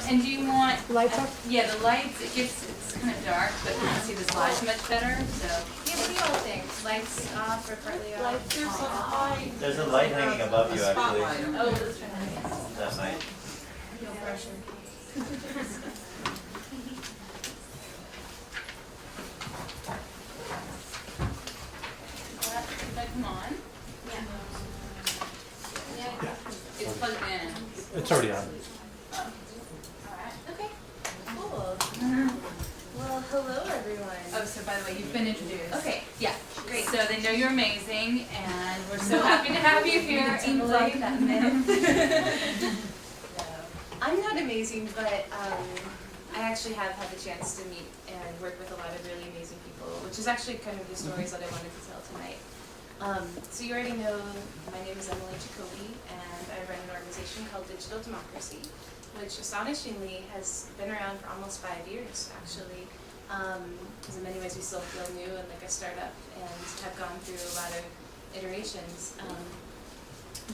And do you want Lights up? Yeah, the lights. It's kind of dark, but you can see the slides much better. So Yeah, what do you all think? Lights off or partly off? There's a light hanging above you, actually. oh, let's try that. That might. No pressure. Should I come on? Yeah. It's plugged in. It's already on. Oh. All right. Okay. Cool. Well, hello everyone. Oh, so by the way, you've been introduced. Okay. Yeah. Great. So they know you're amazing, and we're so happy to have you here. Deplug Emily. that minute. I'm not amazing, but I actually have had the chance to meet and work with a lot of really amazing people, which is actually kind of the stories that I wanted to tell tonight. So you already know my name is Emily Jacobi, and I run an organization called Digital Democracy, which astonishingly has been around for almost 5 years, actually. Because in many ways we still feel new and like a startup and have gone through a lot of iterations.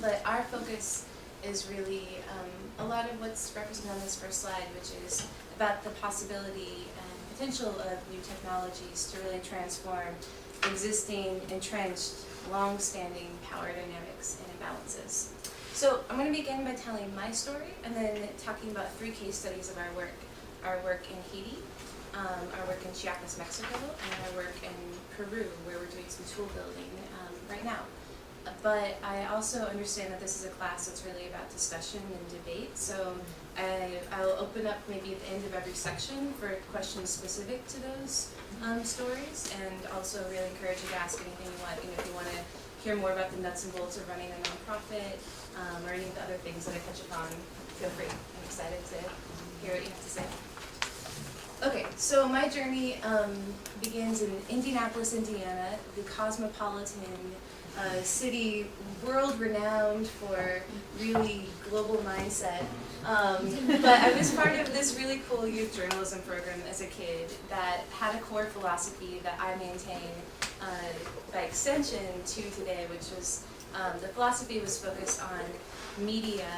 But our focus is really a lot of what's represented on this first slide, which is about the possibility and potential of new technologies to really transform existing, entrenched, long-standing power dynamics and imbalances. So I'm going to begin by telling my story and then talking about 3 case studies of our work in Haiti, our work in Chiapas, Mexico, and our work in Peru, where we're doing some tool building right now. But I also understand that this is a class that's really about discussion and debate, so I'll open up maybe at the end of every section for questions specific to those stories, and also really encourage you to ask anything you want. If you want to hear more about the nuts and bolts of running a nonprofit, or any of the other things that I touch upon, feel free. I'm excited to hear what you have to say. Okay, so my journey begins in Indianapolis, Indiana, the cosmopolitan city, world-renowned for really global mindset. But I was part of this really cool youth journalism program as a kid that had a core philosophy that I maintain by extension to today, which was the philosophy was focused on media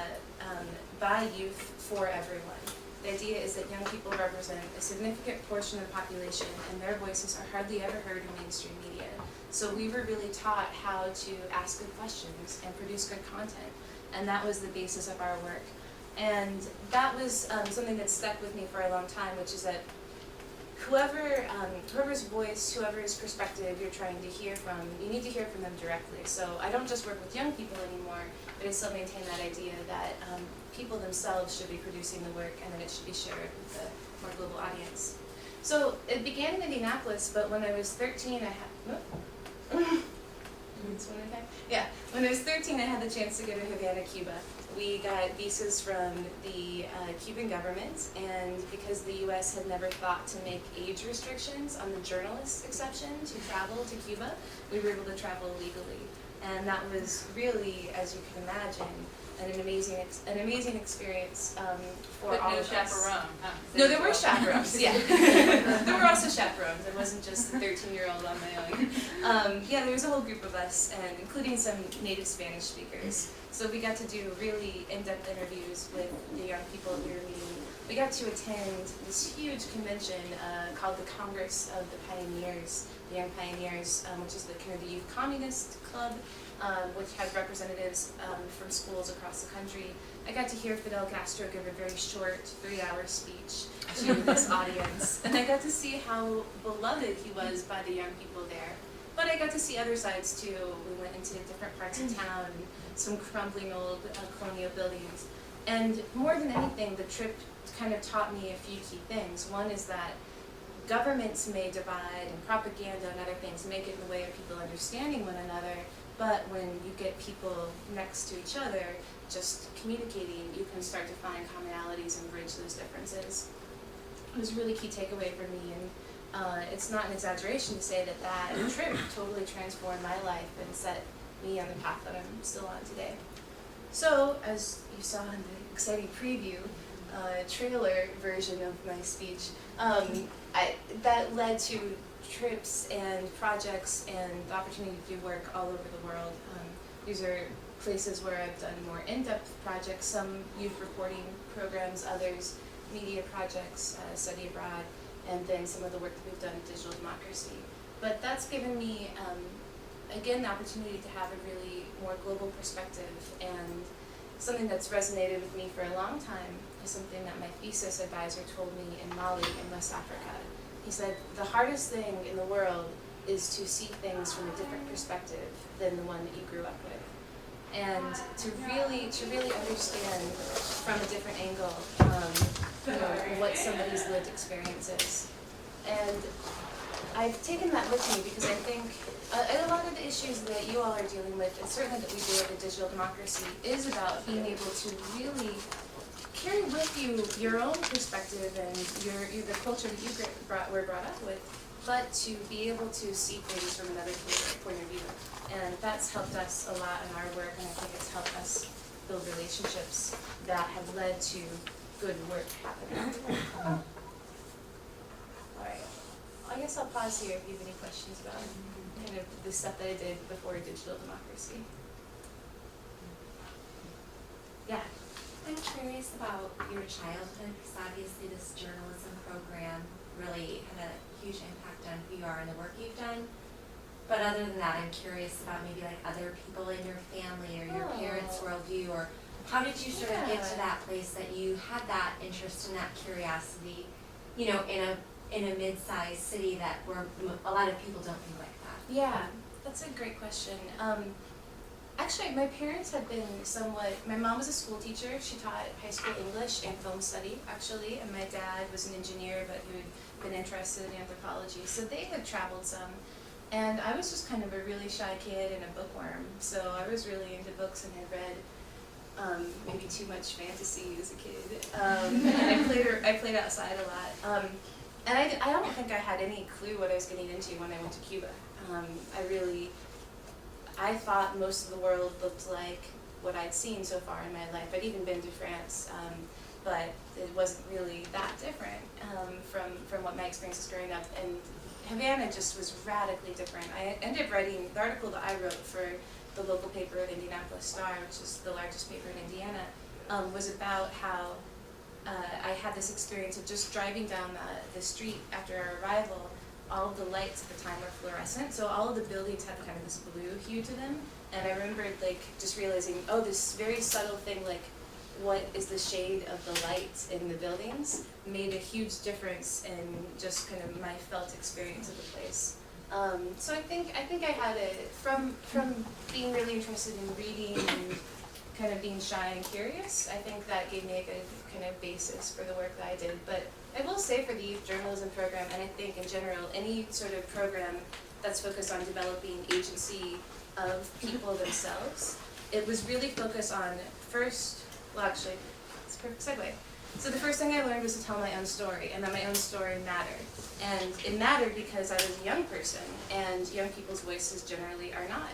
by youth for everyone. The idea is that young people represent a significant portion of the population, and their voices are hardly ever heard in mainstream media. So we were really taught how to ask good questions and produce good content, and that was the basis of our work. And that was something that stuck with me for a long time, which is that whoever's voice, whoever's perspective you're trying to hear from, you need to hear from them directly. So I don't just work with young people anymore, but I still maintain that idea that people themselves should be producing the work and that it should be shared with a more global audience. So it began in Indianapolis, but when I was 13, when I was 13, I had the chance to go to Havana, Cuba. We got visas from the Cuban government, and because the U.S. had never thought to make age restrictions on the journalist exception to travel to Cuba, we were able to travel legally. And that was really, as you can imagine, an amazing experience for but all no of us. chaperone, huh? No, there were chaperones, yeah. There were also chaperones. It wasn't just the 13-year-old on my own. Yeah, there was a whole group of us, and including some native Spanish speakers. So we got to do really in-depth interviews with the young people we were meeting. We got to attend this huge convention called the Congress of the Pioneers, the Young Pioneers, which is the kind of the youth communist club, which had representatives from schools across the country. I got to hear Fidel Castro give a very short 3-hour speech to this audience, and I got to see how beloved he was by the young people there. But I got to see other sides too. We went into different parts of town, some crumbling old colonial buildings. And more than anything, the trip kind of taught me a few key things. One is that governments may divide, and propaganda and other things make it in the way of people understanding one another, but when you get people next to each other, just communicating, you can start to find commonalities and bridge those differences. It was a really key takeaway for me, and it's not an exaggeration to say that that trip totally transformed my life and set me on the path that I'm still on today. So, as you saw in the exciting preview, trailer version of my speech, that led to trips and projects and the opportunity to do work all over the world. These are places where I've done more in-depth projects, some youth reporting programs, others media projects, study abroad, and then some of the work that we've done in digital democracy. But that's given me, again, the opportunity to have a really more global perspective, and something that's resonated with me for a long time is something that my thesis advisor told me in Mali in West Africa. He said, the hardest thing in the world is to see things from a different perspective than the one that you grew up with. And to really understand from a different angle, what somebody's lived experience is. And I've taken that with me because I think a lot of the issues that you all are dealing with, and certainly that we deal with in digital democracy, is about being able to really carry with you your own perspective and the culture that you were brought up with, but to be able to see things from another point of view. And that's helped us a lot in our work, and I think it's helped us build relationships that have led to good work happening. All right. I guess I'll pause here if you have any questions about kind of the stuff that I did before digital democracy. Yeah. I'm curious about your childhood, because obviously this journalism program really had a huge impact on who you are and the work you've done. But other than that, I'm curious about maybe like other people in your family or your parents' worldview, or how did you sort of get to that place that you had that interest and that curiosity, you know, in a mid-sized city that where a lot of people don't think like that? Yeah, that's a great question. Actually, my parents had been my mom was a school teacher. She taught high school English and film study, actually, and my dad was an engineer, but who had been interested in anthropology. So they had traveled some. And I was just kind of a really shy kid and a bookworm. So I was really into books and had read maybe too much fantasy as a kid. And I played outside a lot. And I don't think I had any clue what I was getting into when I went to Cuba. I thought most of the world looked like what I'd seen so far in my life. I'd even been to France, but it wasn't really that different from what my experiences growing up. And Havana just was radically different. I ended up writing the article that I wrote for the local paper, the Indianapolis Star, which is the largest paper in Indiana, was about how I had this experience of just driving down the street after our arrival. All of the lights at the time were fluorescent, so all of the buildings had kind of this blue hue to them. And I remembered just realizing, oh, this very subtle thing, like what is the shade of the lights in the buildings, made a huge difference in just kind of my felt experience of the place. So I think I had it from being really interested in reading and kind of being shy and curious. I think that gave me a good kind of basis for the work that I did. But I will say for the youth journalism program, and I think in general, any sort of program that's focused on developing agency of people themselves, it was really focused on it's a perfect segue. So the first thing I learned was to tell my own story, and that my own story mattered. And it mattered because I was a young person, and young people's voices generally are not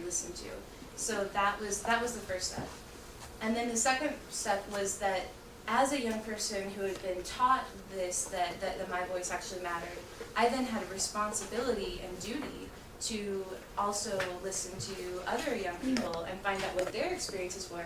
listened to. So that was the first step. And then the second step was that as a young person who had been taught this, that my voice actually mattered, I then had a responsibility and duty to also listen to other young people and find out what their experiences were.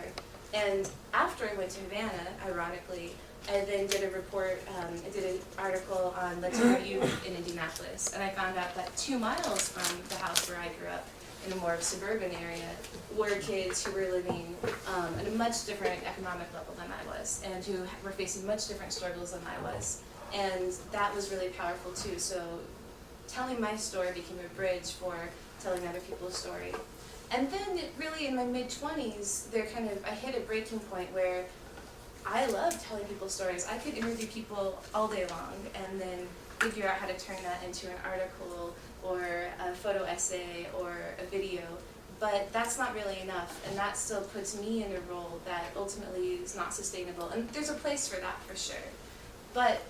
And after I went to Havana, ironically, I then did a report, I did an article on Latino youth in Indianapolis, and I found out that 2 miles from the house where I grew up, in a more suburban area, were kids who were living at a much different economic level than I was, and who were facing much different struggles than I was. And that was really powerful too. So telling my story became a bridge for telling other people's story. And then really in my mid-20s, I hit a breaking point where I loved telling people's stories. I could interview people all day long and then figure out how to turn that into an article or a photo essay or a video, but that's not really enough, and that still puts me in a role that ultimately is not sustainable. And there's a place for that for sure. But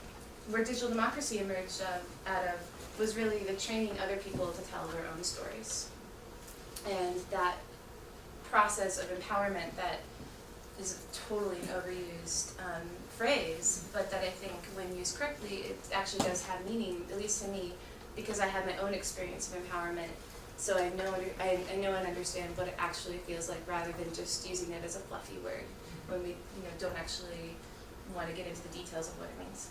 where digital democracy emerged out of was really the training other people to tell their own stories. And that process of empowerment that is totally an overused phrase, but that I think when used correctly, it actually does have meaning, at least to me, because I had my own experience of empowerment. So I know and understand what it actually feels like, rather than just using it as a fluffy word when we don't actually want to get into the details of what it means.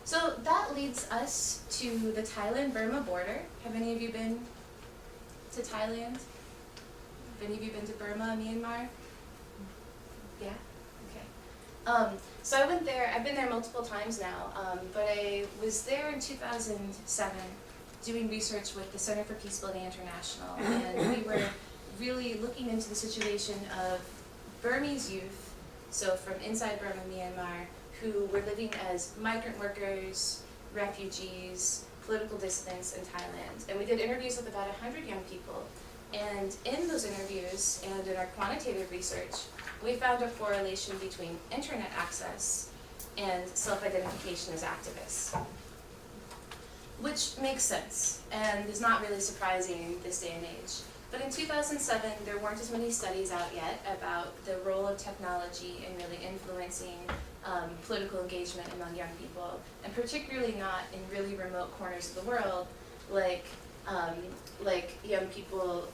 So that leads us to the Thailand-Burma border. Have any of you been to Thailand? Have any of you been to Burma, Myanmar? Yeah? Okay. So I went there, I've been there multiple times now, but I was there in 2007 doing research with the Center for Peacebuilding International, and we were really looking into the situation of Burmese youth, so from inside Burma, Myanmar, who were living as migrant workers, refugees, political dissidents in Thailand. And we did interviews with about 100 young people. And in those interviews and in our quantitative research, we found a correlation between internet access and self-identification as activists. Which makes sense and is not really surprising this day and age. But in 2007, there weren't as many studies out yet about the role of technology in really influencing political engagement among young people, and particularly not in really remote corners of the world, like young people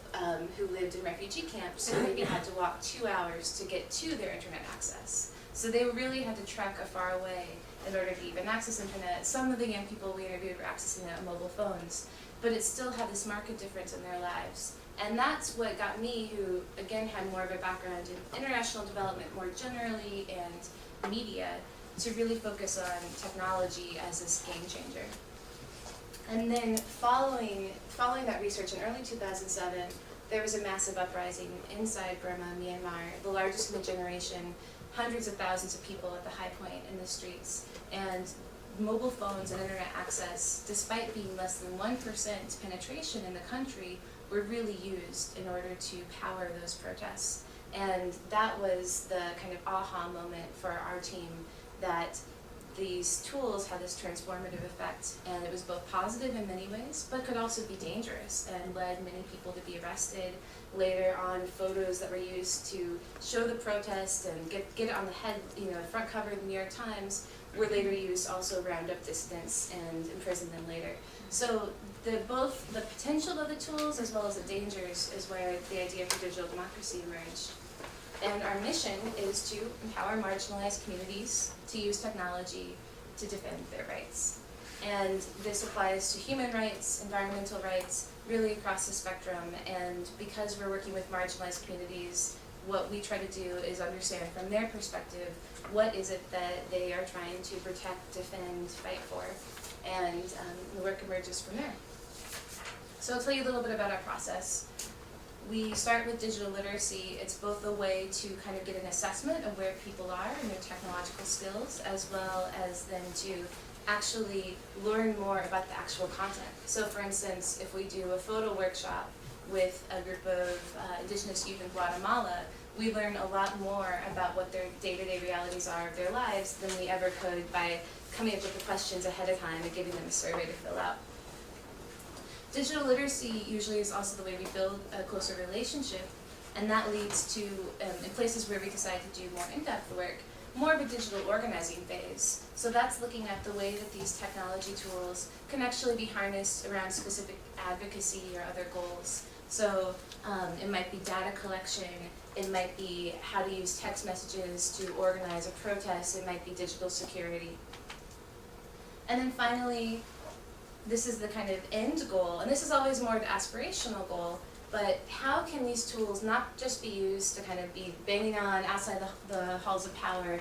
who lived in refugee camps who maybe had to walk 2 hours to get to their internet access. So they really had to trek a far away in order to even access internet. Some of the young people we interviewed were accessing it on mobile phones, but it still had this marked difference in their lives. And that's what got me, who again had more of a background in international development more generally and media, to really focus on technology as this game changer. And then following that research in early 2007, there was a massive uprising inside Burma, Myanmar, the largest in a generation, hundreds of thousands of people at the high point in the streets. And mobile phones and internet access, despite being less than 1% penetration in the country, were really used in order to power those protests. And that was the kind of aha moment for our team, that these tools had this transformative effect, and it was both positive in many ways, but could also be dangerous and led many people to be arrested. Later on, photos that were used to show the protest and get it on the head, front cover of the New York Times, were later used also round up dissidents and imprison them later. So both the potential of the tools as well as the dangers is where the idea for digital democracy emerged. And our mission is to empower marginalized communities to use technology to defend their rights. And this applies to human rights, environmental rights, really across the spectrum. And because we're working with marginalized communities, what we try to do is understand from their perspective, what is it that they are trying to protect, defend, fight for, and the work emerges from there. So I'll tell you a little bit about our process. We start with digital literacy. It's both a way to kind of get an assessment of where people are and their technological skills, as well as then to actually learn more about the actual content. So for instance, if we do a photo workshop with a group of indigenous youth in Guatemala, we learn a lot more about what their day-to-day realities are of their lives than we ever could by coming up with the questions ahead of time and giving them a survey to fill out. Digital literacy usually is also the way we build a closer relationship, and that leads to, in places where we decide to do more in-depth work, more of a digital organizing phase. So that's looking at the way that these technology tools can actually be harnessed around specific advocacy or other goals. So it might be data collection, it might be how to use text messages to organize a protest, it might be digital security. And then finally, this is the kind of end goal, and this is always more the aspirational goal, but how can these tools not just be used to kind of be banging on outside the halls of power,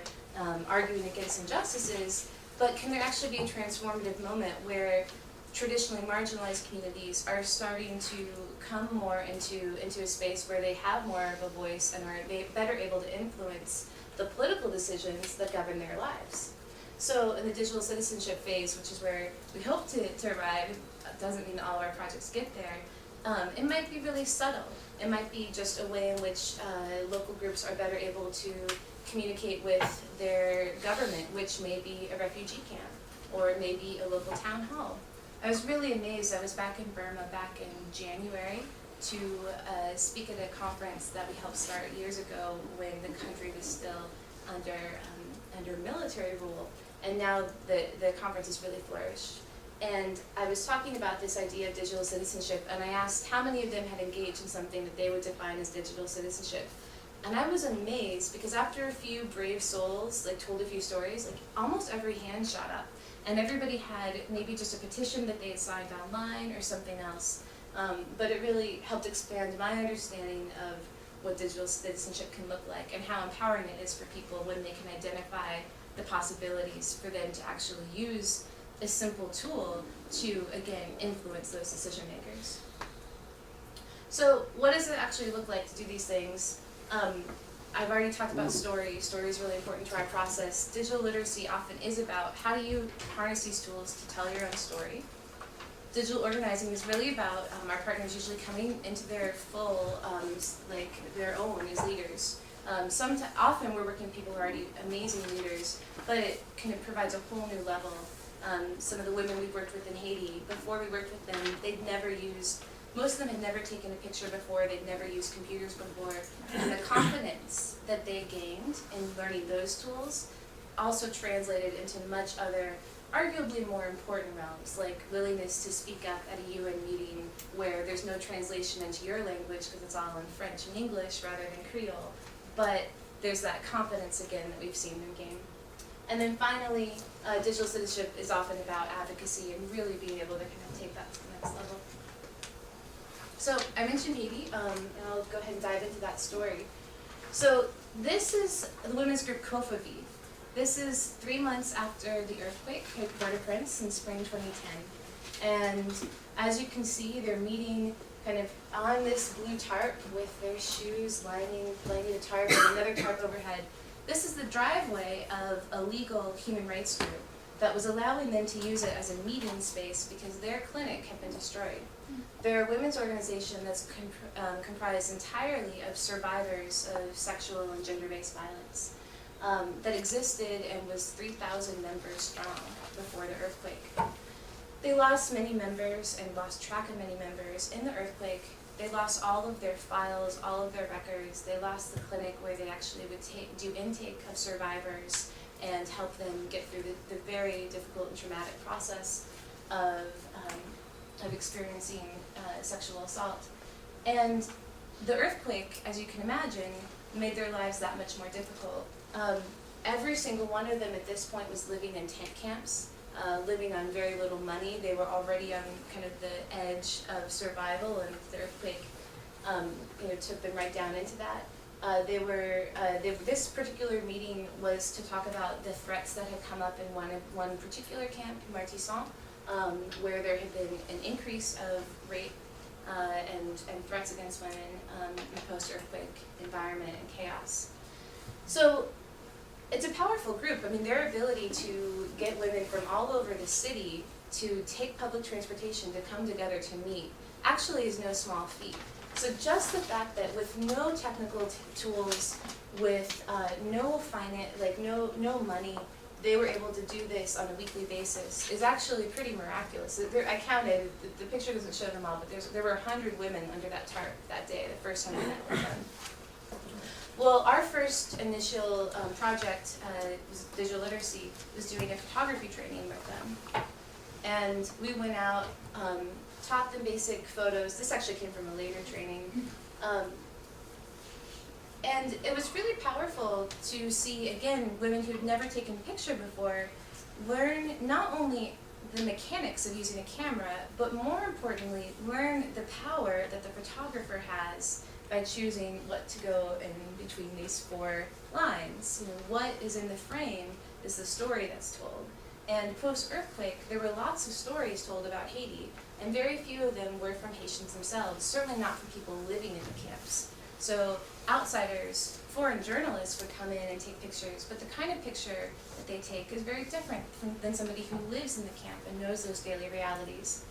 arguing against injustices, but can there actually be a transformative moment where traditionally marginalized communities are starting to come more into a space where they have more of a voice and are better able to influence the political decisions that govern their lives. So in the digital citizenship phase, which is where we hope to arrive, doesn't mean all of our projects get there, it might be really subtle. It might be just a way in which local groups are better able to communicate with their government, which may be a refugee camp, or it may be a local town hall. I was really amazed. I was back in Burma back in January to speak at a conference that we helped start years ago when the country was still under military rule, and now the conference has really flourished. And I was talking about this idea of digital citizenship, and I asked how many of them had engaged in something that they would define as digital citizenship. And I was amazed because after a few brave souls like told a few stories, like almost every hand shot up. And everybody had maybe just a petition that they had signed online or something else. But it really helped expand my understanding of what digital citizenship can look like and how empowering it is for people when they can identify the possibilities for them to actually use a simple tool to, again, influence those decision makers. So what does it actually look like to do these things? I've already talked about story. Story is really important to our process. Digital literacy often is about how do you harness these tools to tell your own story. Digital organizing is really about our partners usually coming into their full, like their own as leaders. Often we're working with people who are already amazing leaders, but it kind of provides a whole new level. Some of the women we've worked with in Haiti, before we worked with them, most of them had never taken a picture before, they'd never used computers before, and the confidence that they gained in learning those tools also translated into much other, arguably more important realms, like willingness to speak up at a UN meeting where there's no translation into your language because it's all in French and English rather than Creole, but there's that confidence again that we've seen them gain. And then finally, digital citizenship is often about advocacy and really being able to kind of take that to the next level. So I mentioned Haiti, and I'll go ahead and dive into that story. So this is the women's group Kofavi. This is 3 months after the earthquake hit Port-au-Prince in spring 2010. And as you can see, they're meeting kind of on this blue tarp with their shoes lining the tarp and another tarp overhead. This is the driveway of a legal human rights group that was allowing them to use it as a meeting space because their clinic had been destroyed. They're a women's organization that's comprised entirely of survivors of sexual and gender-based violence that existed and was 3,000 members strong before the earthquake. They lost many members and lost track of many members in the earthquake. They lost all of their files, all of their records. They lost the clinic where they actually would do intake of survivors and help them get through the very difficult and traumatic process of experiencing sexual assault. And the earthquake, as you can imagine, made their lives that much more difficult. Every single one of them at this point was living in tent camps, living on very little money. They were already on kind of the edge of survival, and the earthquake took them right down into that. This particular meeting was to talk about the threats that had come up in one particular camp, Martissan, where there had been an increase of rape and threats against women in a post-earthquake environment and chaos. So it's a powerful group. I mean, their ability to get women from all over the city to take public transportation to come together to meet actually is no small feat. So just the fact that with no technical tools, with no money, they were able to do this on a weekly basis is actually pretty miraculous. I counted, the picture doesn't show them all, but there were 100 women under that tarp that day, the first time that was done. Well, our first initial project was digital literacy, was doing a photography training with them. And we went out, taught them basic photos. This actually came from a later training. And it was really powerful to see, again, women who had never taken a picture before learn not only the mechanics of using a camera, but more importantly, learn the power that the photographer has by choosing what to go in between these 4 lines. What is in the frame is the story that's told. And post-earthquake, there were lots of stories told about Haiti, and very few of them were from Haitians themselves, certainly not from people living in the camps. So outsiders, foreign journalists would come in and take pictures, but the kind of picture that they take is very different than somebody who lives in the camp and knows those daily realities.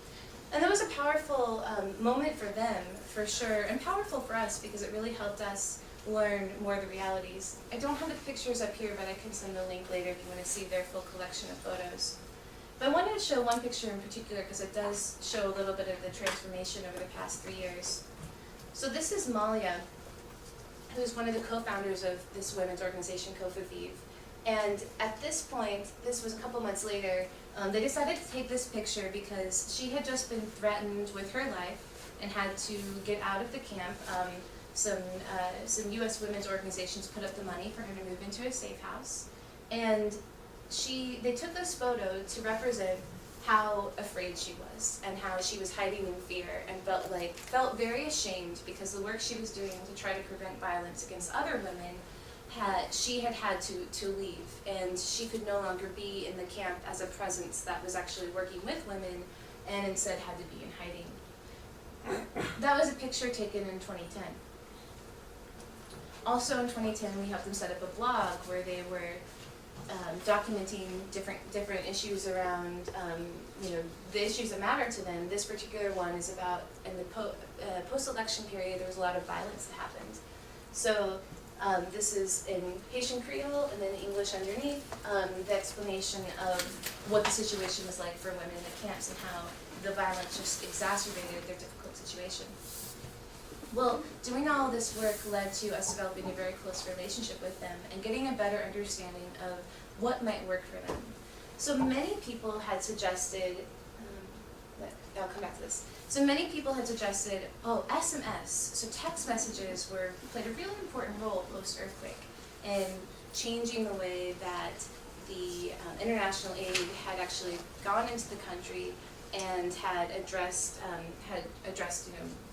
And that was a powerful moment for them, for sure, and powerful for us because it really helped us learn more of the realities. I don't have the pictures up here, but I can send a link later if you want to see their full collection of photos. But I wanted to show one picture in particular because it does show a little bit of the transformation over the past 3 years. So this is Malia, who's one of the co-founders of this women's organization, Kofaviv. And at this point, this was a couple months later, they decided to take this picture because she had just been threatened with her life and had to get out of the camp. some U.S. women's organizations put up the money for her to move into a safe house, and they took this photo to represent how afraid she was and how she was hiding in fear and felt very ashamed because the work she was doing to try to prevent violence against other women she had to leave, and she could no longer be in the camp as a presence that was actually working with women, and instead had to be in hiding. That was a picture taken in 2010. Also in 2010, we helped them set up a blog where they were documenting different issues around the issues that matter to them. This particular one is about in the post-election period, there was a lot of violence that happened. So this is in Haitian Creole and then English underneath, the explanation of what the situation was like for women in the camps and how the violence just exacerbated their difficult situation. Well, doing all this work led to us developing a very close relationship with them and getting a better understanding of what might work for them. So many people had suggested, I'll come back to this. So many people had suggested, SMS, so text messages played a really important role post-earthquake in changing the way that the international aid had actually gone into the country and had addressed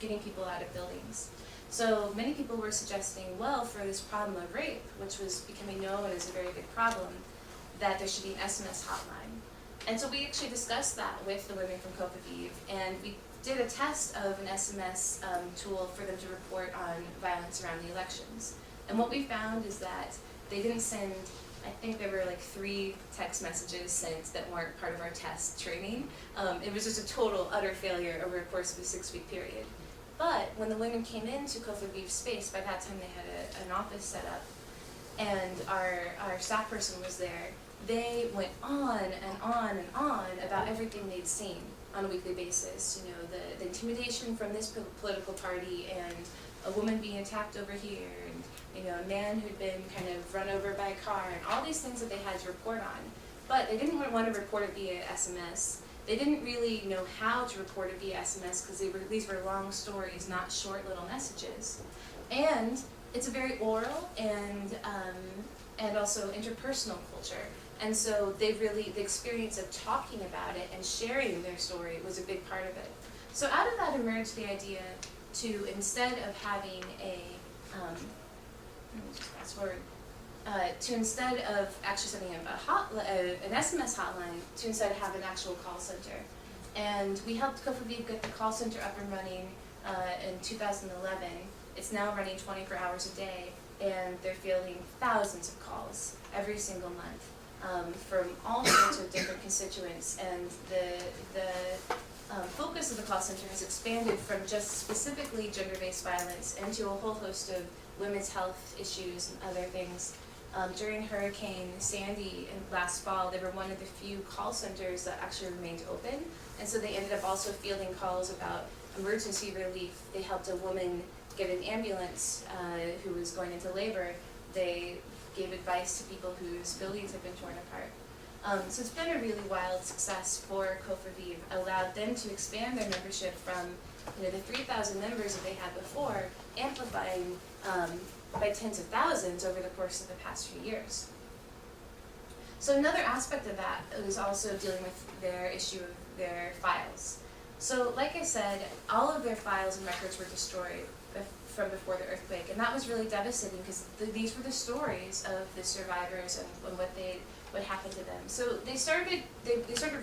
getting people out of buildings. So many people were suggesting, well, for this problem of rape, which was becoming known as a very big problem, that there should be an SMS hotline. And so we actually discussed that with the women from Jacobi, and we did a test of an SMS tool for them to report on violence around the elections. And what we found is that they didn't send, I think there were like 3 text messages sent that weren't part of our test training. It was just a total, utter failure over the course of a 6-week period. But when the women came into Jacobi's space, by that time they had an office set up, and our staff person was there, they went on and on and on about everything they'd seen on a weekly basis. You know, the intimidation from this political party, and a woman being attacked over here, and a man who'd been kind of run over by a car, and all these things that they had to report on. But they didn't want to report it via SMS. They didn't really know how to report it via SMS because these were long stories, not short little messages. And it's a very oral and also interpersonal culture. And so the experience of talking about it and sharing their story was a big part of it. So out of that emerged the idea to, instead of having instead of actually setting up an SMS hotline, to instead have an actual call center. And we helped Jacobi get the call center up and running in 2011. It's now running 24 hours a day, and they're fielding thousands of calls every single month from all sorts of different constituents. And the focus of the call center has expanded from just specifically gender-based violence into a whole host of women's health issues and other things. During Hurricane Sandy last fall, they were one of the few call centers that actually remained open, and so they ended up also fielding calls about emergency relief. They helped a woman get an ambulance who was going into labor. They gave advice to people whose buildings had been torn apart. So it's been a really wild success for Jacobi. Allowed them to expand their membership from the 3,000 members that they had before, amplifying by tens of thousands over the course of the past few years. So another aspect of that was also dealing with their issue of their files. So like I said, all of their files and records were destroyed from before the earthquake, and that was really devastating because these were the stories of the survivors and what happened to them. So they started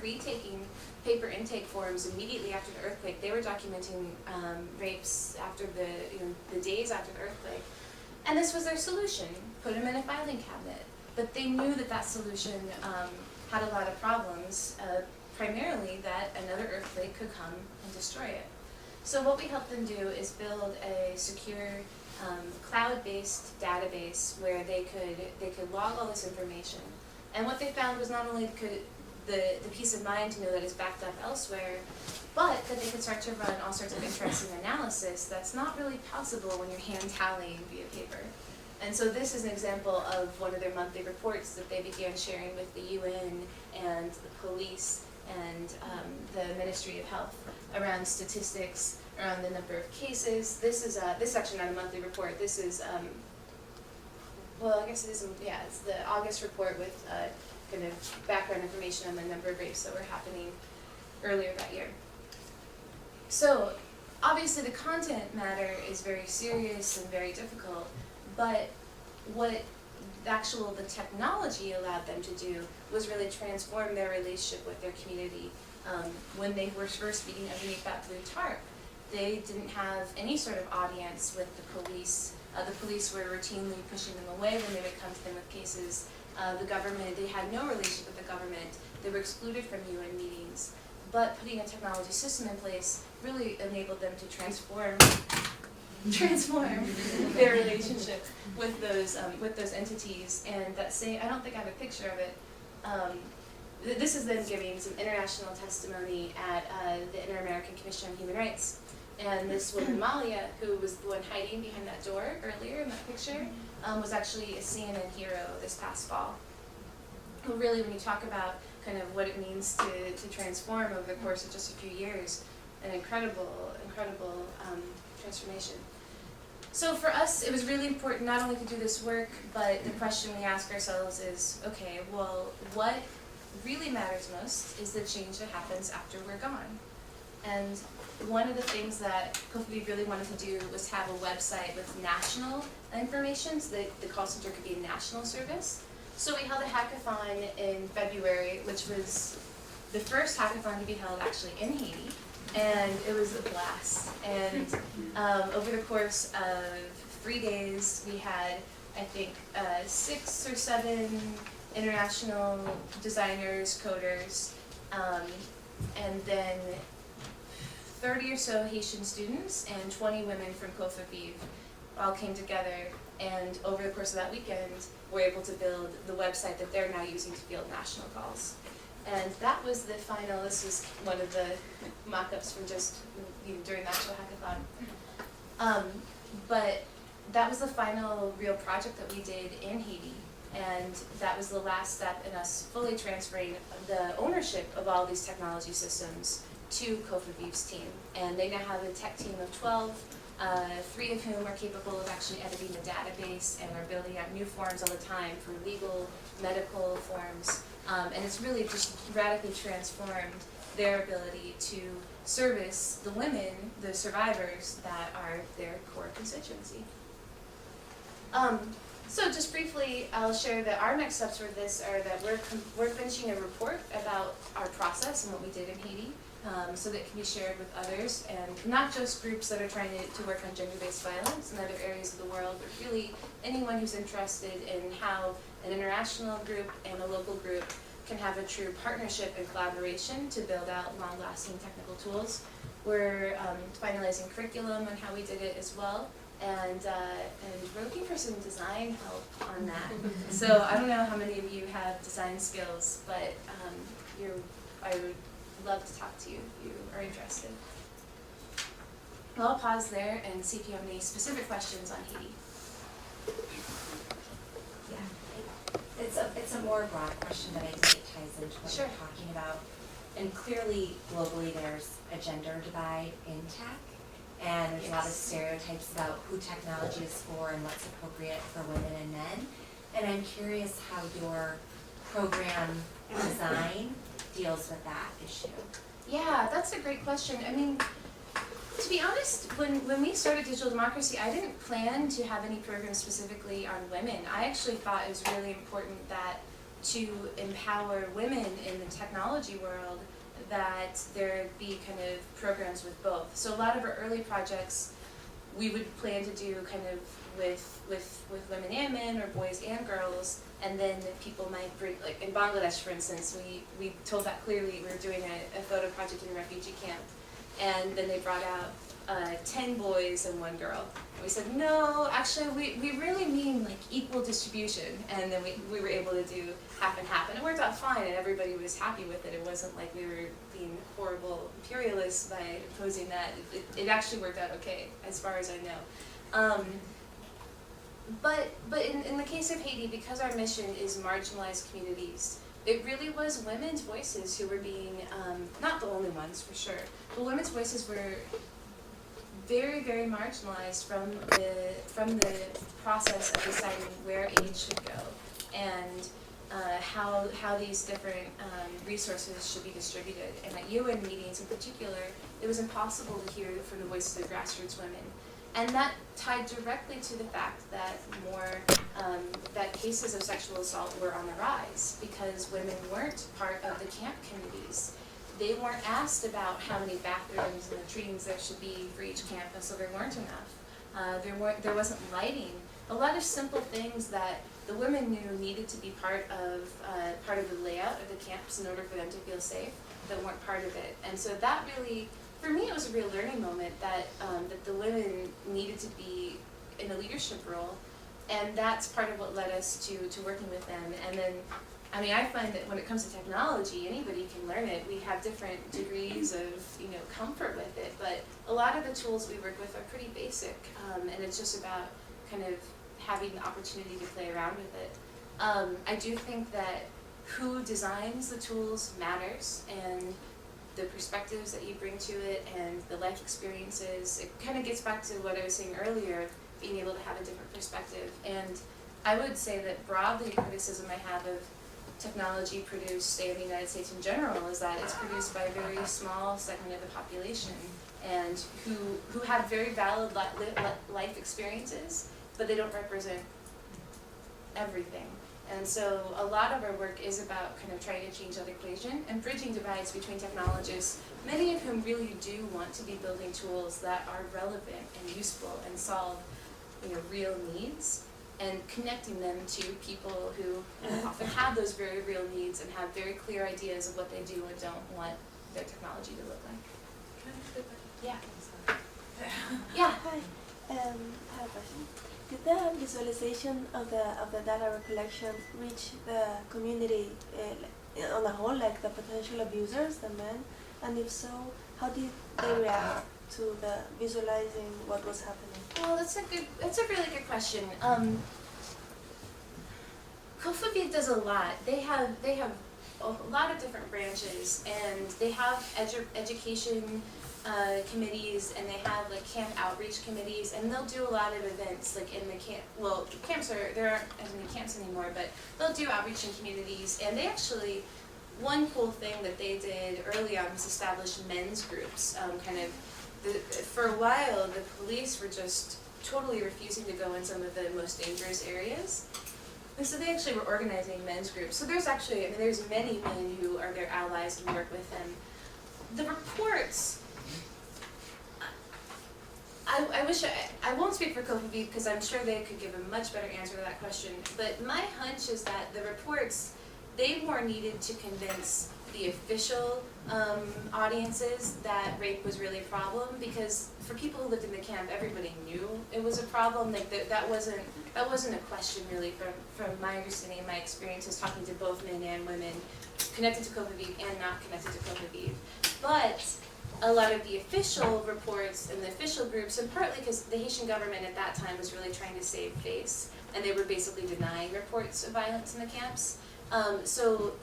retaking paper intake forms immediately after the earthquake. They were documenting rapes after the days after the earthquake, and this was their solution: put them in a filing cabinet. But they knew that solution had a lot of problems, primarily that another earthquake could come and destroy it. So what we helped them do is build a secure cloud-based database where they could log all this information. And what they found was not only could the peace of mind to know that it's backed up elsewhere, but that they could start to run all sorts of interesting analysis that's not really possible when you're hand tallying via paper. And so this is an example of one of their monthly reports that they began sharing with the UN and the police and the Ministry of Health around statistics around the number of cases. This is actually not a monthly report. This is well, I guess it is. Yeah, it's the August report with kind of background information on the number of rapes that were happening earlier that year. So obviously the content matter is very serious and very difficult, but what the technology allowed them to do was really transform their relationship with their community. When they were first speaking underneath that blue tarp, they didn't have any sort of audience with the police. The police were routinely pushing them away when they would come to them with cases. The government, they had no relationship with the government. They were excluded from UN meetings. But putting a technology system in place really enabled them to transform their relationship with those entities. And that same, I don't think I have a picture of it. This is them giving some international testimony at the Inter-American Commission on Human Rights. And this woman, Malia, who was the one hiding behind that door earlier in that picture, was actually a CNN hero this past fall. Who really, when you talk about kind of what it means to transform over the course of just a few years, an incredible transformation. So for us, it was really important not only to do this work, but the question we ask ourselves is, okay, well, what really matters most is the change that happens after we're gone. And one of the things that Jacobi really wanted to do was have a website with national information, so that the call center could be a national service. So we held a hackathon in February, which was the first hackathon to be held actually in Haiti, and it was a blast. And over the course of 3 days, we had, I think, 6 or 7 international designers, coders, and then 30 or so Haitian students and 20 women from Jacobi all came together, and over the course of that weekend, were able to build the website that they're now using to field national calls. And that was the final, this was one of the mock-ups from just during the actual hackathon. But that was the final real project that we did in Haiti. And that was the last step in us fully transferring the ownership of all these technology systems to Jacobi's team. And they now have a tech team of 12, 3 of whom are capable of actually editing the database and are building out new forms all the time for legal, medical forms. And it's really just radically transformed their ability to service the women, the survivors, that are their core constituency. So just briefly, I'll share that our next steps for this are that we're finishing a report about our process and what we did in Haiti, so that it can be shared with others, and not just groups that are trying to work on gender-based violence in other areas of the world, but really anyone who's interested in how an international group and a local group can have a true partnership and collaboration to build out long-lasting technical tools. We're finalizing curriculum on how we did it as well. And we're looking for some design help on that. So I don't know how many of you have design skills, but I would love to talk to you if you are interested. Well, I'll pause there and see if you have any specific questions on Haiti. Yeah, it's a more broad question, but I think it ties into what Sure. you're talking about. And clearly, globally, there's a gender divide in tech. And there's a lot of stereotypes about who technology is for and what's appropriate for women and men. And I'm curious how your program design deals with that issue. Yeah, that's a great question. I mean, to be honest, when we started Digital Democracy, I didn't plan to have any programs specifically on women. I actually thought it was really important that to empower women in the technology world, that there be kind of programs with both. So a lot of our early projects we would plan to do kind of with women and men or boys and girls, and then people might bring, like in Bangladesh for instance, we told that clearly. We were doing a photo project in a refugee camp, and then they brought out 10 boys and 1 girl. And we said, no, actually we really mean like equal distribution, and then we were able to do half and half, and it worked out fine, and everybody was happy with it. It wasn't like we were being horrible imperialists by imposing that. It actually worked out okay, as far as I know. But in the case of Haiti, because our mission is marginalized communities, it really was women's voices who were being, not the only ones for sure, but women's voices were very, very marginalized from the process of deciding where aid should go and how these different resources should be distributed. And at UN meetings in particular, it was impossible to hear from the voices of grassroots women. And that tied directly to the fact that that cases of sexual assault were on the rise because women weren't part of the camp committees. They weren't asked about how many bathrooms and latrines there should be for each camp, and so there weren't enough. There wasn't lighting. A lot of simple things that the women knew needed to be part of the layout of the camps in order for them to feel safe that weren't part of it. And so that really, for me, it was a real learning moment that the women needed to be in a leadership role, and that's part of what led us to working with them. And then, I mean, I find that when it comes to technology, anybody can learn it. We have different degrees of, comfort with it, but a lot of the tools we work with are pretty basic, and it's just about kind of having the opportunity to play around with it. I do think that who designs the tools matters, and the perspectives that you bring to it and the life experiences. It kind of gets back to what I was saying earlier, being able to have a different perspective. And I would say that broadly criticism I have of technology produced, say, in the United States in general, is that it's produced by a very small segment of the population and who have very valid life experiences, but they don't represent everything. And so a lot of our work is about kind of trying to change that equation and bridging divides between technologists, many of whom really do want to be building tools that are relevant and useful and solve real needs, and connecting them to people who often have those very real needs and have very clear ideas of what they do and don't want their technology to look like. Yeah. Yeah. Hi. I have a question. Did the visualization of the data recollection reach the community on a whole, like the potential abusers, the men? And if so, how did they react to the visualizing what was happening? Well, that's a really good question. Jacobi does a lot. They have a lot of different branches, and they have education committees, and they have like camp outreach committees, and they'll do a lot of events like in the camp. Well, there aren't as many camps anymore, but they'll do outreach in communities. And they actually, one cool thing that they did early on was establish men's groups. For a while, the police were just totally refusing to go in some of the most dangerous areas. And so they actually were organizing men's groups. So there's many men who are their allies and work with them. The reports, I won't speak for Jacobi because I'm sure they could give a much better answer to that question, but my hunch is that the reports, they more needed to convince the official audiences that rape was really a problem, because for people who lived in the camp, everybody knew it was a problem. Like that wasn't a question really from my understanding and my experiences talking to both men and women connected to Jacobi and not connected to Jacobi. But a lot of the official reports and the official groups, and partly because the Haitian government at that time was really trying to save face, and they were basically denying reports of violence in the camps. So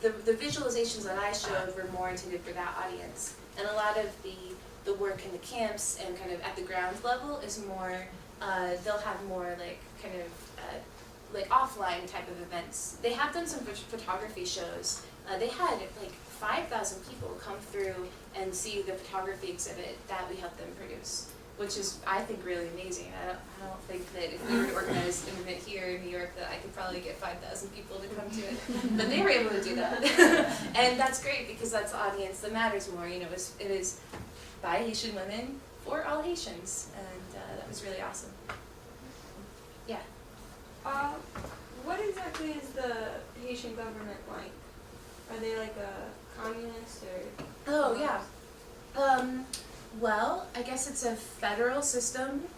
the visualizations that I showed were more intended for that audience, and a lot of the work in the camps and kind of at the ground level is more, they'll have more like kind of like offline type of events. They have done some photography shows. They had like 5,000 people come through and see the photography exhibit that we helped them produce, which is, I think, really amazing. I don't think that if we were to organize an event here in New York that I could probably get 5,000 people to come to it. But they were able to do that. And that's great because that's the audience that matters more. It is by Haitian women for all Haitians. And that was really awesome. Yeah. What exactly is the Haitian government like? Are they like a communist or? Oh, yeah. Well, I guess it's a federal system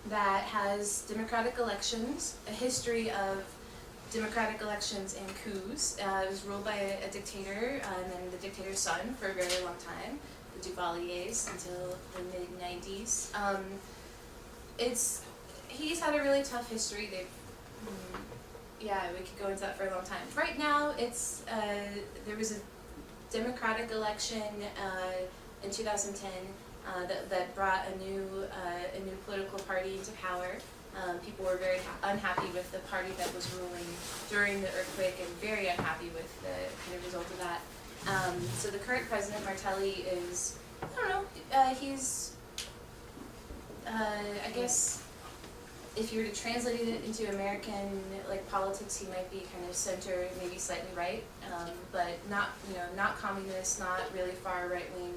that has democratic elections, a history of democratic elections and coups. It was ruled by a dictator, and then the dictator's son for a very long time, the Duvaliers, until the mid-90s. He's had a really tough history. We could go into that for a long time. Right now, there was a democratic election in 2010, that brought a new political party into power. People were very unhappy with the party that was ruling during the earthquake and very unhappy with the kind of result of that. So the current president, Martelli, is, I don't know, he's, I guess, if you were to translate it into American like politics, he might be kind of center, maybe slightly right, but not, not communist, not really far right wing.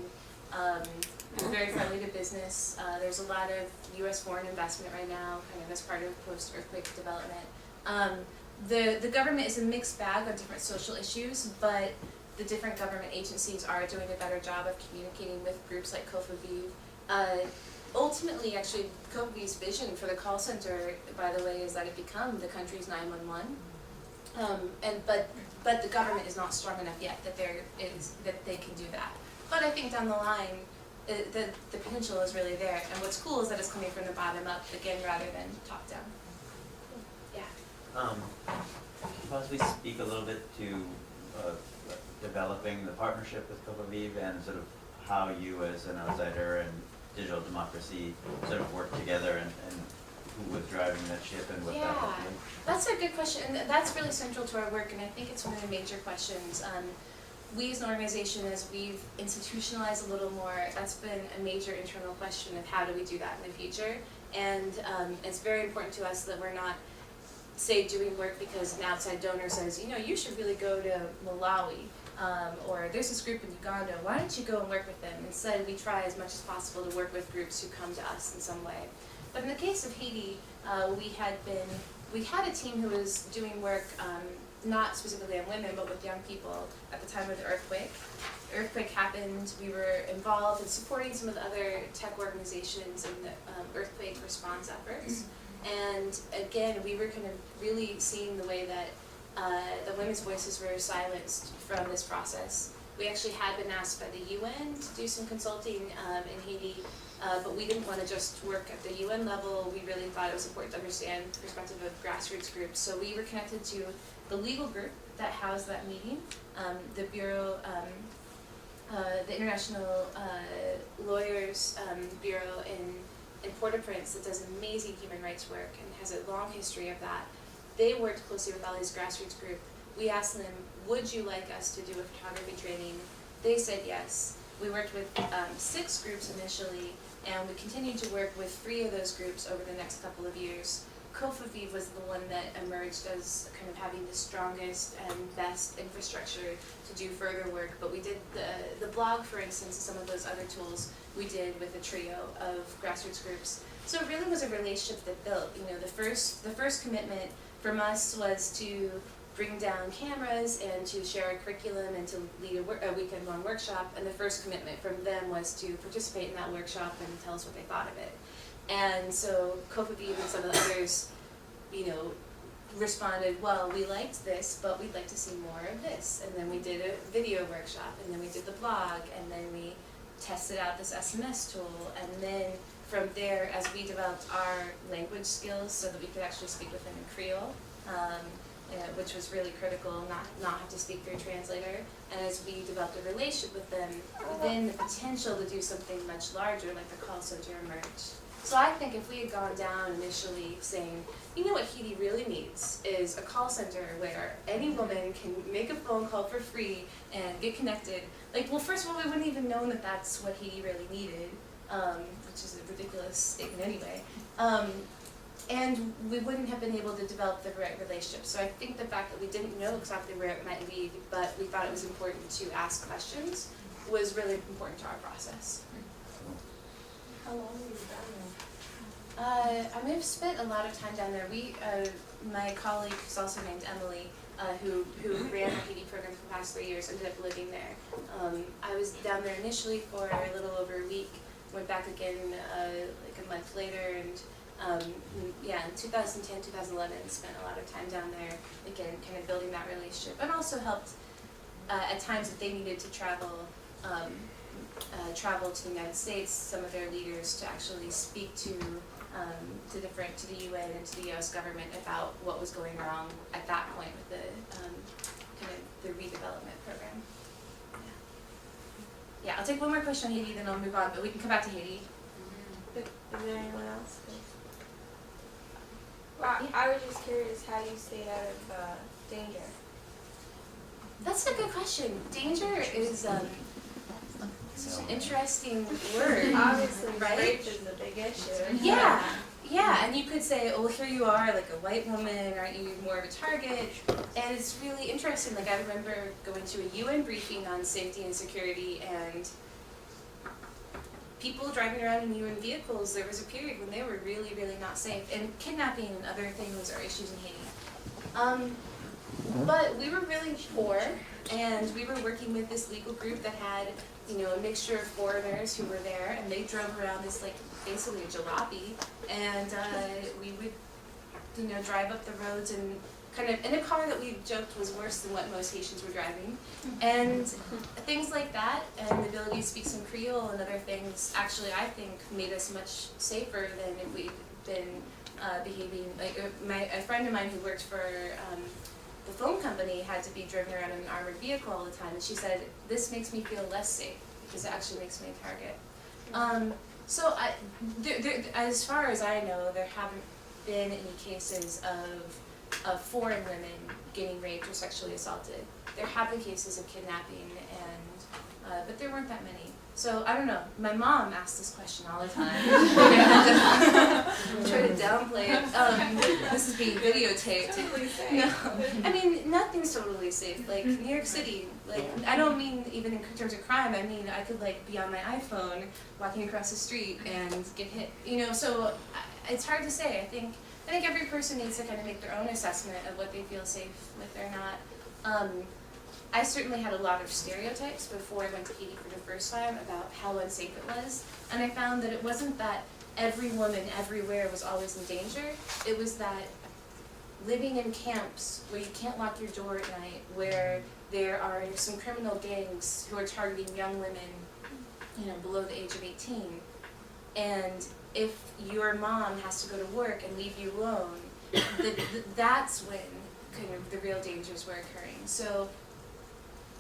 Very friendly to business. There's a lot of U.S. foreign investment right now, kind of as part of post-earthquake development. The government is a mixed bag on different social issues, but the different government agencies are doing a better job of communicating with groups like Jacobi. Ultimately, actually, Jacobi's vision for the call center, by the way, is that it become the country's 911. But the government is not strong enough yet that they can do that. But I think down the line, the potential is really there. And what's cool is that it's coming from the bottom up again rather than top down. Yeah. Possibly speak a little bit to developing the partnership with Jacobi and sort of how you as an outsider and digital democracy sort of work together and who was driving that ship and what that looked like? That's a good question, and that's really central to our work, and I think it's one of the major questions. We as an organization, as we've institutionalized a little more, that's been a major internal question of how do we do that in the future. And it's very important to us that we're not, say, doing work because an outside donor says, you should really go to Malawi, or there's this group in Uganda, why don't you go and work with them? Instead, we try as much as possible to work with groups who come to us in some way. But in the case of Haiti, we had a team who was doing work not specifically on women, but with young people at the time of the earthquake. The earthquake happened, we were involved in supporting some of the other tech organizations in the earthquake response efforts. And again, we were kind of really seeing the way that the women's voices were silenced from this process. We actually had been asked by the UN to do some consulting in Haiti, but we didn't want to just work at the UN level. We really thought it was important to understand the perspective of grassroots groups. So we were connected to the legal group that housed that meeting, the Bureau, the International Lawyers Bureau in Port-au-Prince that does amazing human rights work and has a long history of that. They worked closely with all these grassroots groups. We asked them, would you like us to do a photography training? They said yes. We worked with 6 groups initially, and we continued to work with 3 of those groups over the next couple of years. Kofavi was the one that emerged as kind of having the strongest and best infrastructure to do further work, but we did the blog, for instance, and some of those other tools we did with a trio of grassroots groups. So it really was a relationship that built. The first commitment from us was to bring down cameras and to share a curriculum and to lead a weekend-long workshop, and the first commitment from them was to participate in that workshop and tell us what they thought of it. And so Kofavi and some of the others, responded, well, we liked this, but we'd like to see more of this. And then we did a video workshop, and then we did the blog, and then we tested out this SMS tool, and then from there, as we developed our language skills so that we could actually speak with them in Creole, which was really critical, not have to speak through a translator. And as we developed a relationship with them, then the potential to do something much larger, like the call center, emerged. So I think if we had gone down initially saying, what Haiti really needs is a call center where any woman can make a phone call for free and get connected. First of all, we wouldn't even known that that's what Haiti really needed, which is a ridiculous statement anyway. And we wouldn't have been able to develop the right relationship. So I think the fact that we didn't know exactly where it might lead, but we thought it was important to ask questions, was really important to our process. How long were you down there? I may have spent a lot of time down there. My colleague, who's also named Emily, who ran the Haiti program for the past 3 years, ended up living there. I was down there initially for a little over a week, went back again a month later, and in 2010, 2011, spent a lot of time down there, again, kind of building that relationship, and also helped at times that they needed to travel to the United States, some of their leaders to actually speak to the UN and to the U.S. government about what was going wrong at that point with the redevelopment program. Yeah, I'll take one more question on Haiti, then I'll move on, but we can come back to Haiti. Is there anyone else? Well, I was just curious how you stayed out of danger. That's a good question. Danger is such an interesting word. Obviously, right? rape is a big issue. Yeah, yeah, and you could say, oh, here you are, like a white woman, aren't you more of a target? And it's really interesting. Like, I remember going to a UN briefing on safety and security, and people driving around in UN vehicles, there was a period when they were really, really not safe. And kidnapping and other things are issues in Haiti. But we were really poor, and we were working with this legal group that had, you know, a mixture of foreigners who were there, and they drove around this, like, basically a jalopy, and we would, you know, drive up the roads and kind of in a car that we joked was worse than what most Haitians were driving, and things like that, and the ability to speak some Creole and other things actually, I think, made us much safer than if we'd been behaving, like, a friend of mine who worked for the phone company had to be driven around in an armored vehicle all the time, and she said, this makes me feel less safe, because it actually makes me a target. So as far as I know, there haven't been any cases of foreign women getting raped or sexually assaulted. There have been cases of kidnapping, and but there weren't that many. So I don't know. My mom asks this question all the time. Try to downplay it. This is being videotaped. Totally safe. No, I mean nothing's totally safe. Like New York City, like I don't mean even in terms of crime. I mean I could like be on my iPhone walking across the street and get hit. You know, so it's hard to say. I think every person needs to kind of make their own assessment of what they feel safe with or not. I certainly had a lot of stereotypes before I went to Haiti for the first time about how unsafe it was, and I found that it wasn't that every woman everywhere was always in danger. It was that living in camps where you can't lock your door at night, where there are some criminal gangs who are targeting young women, you know, below the age of 18, and if your mom has to go to work and leave you alone, that's when kind of the real dangers were occurring. So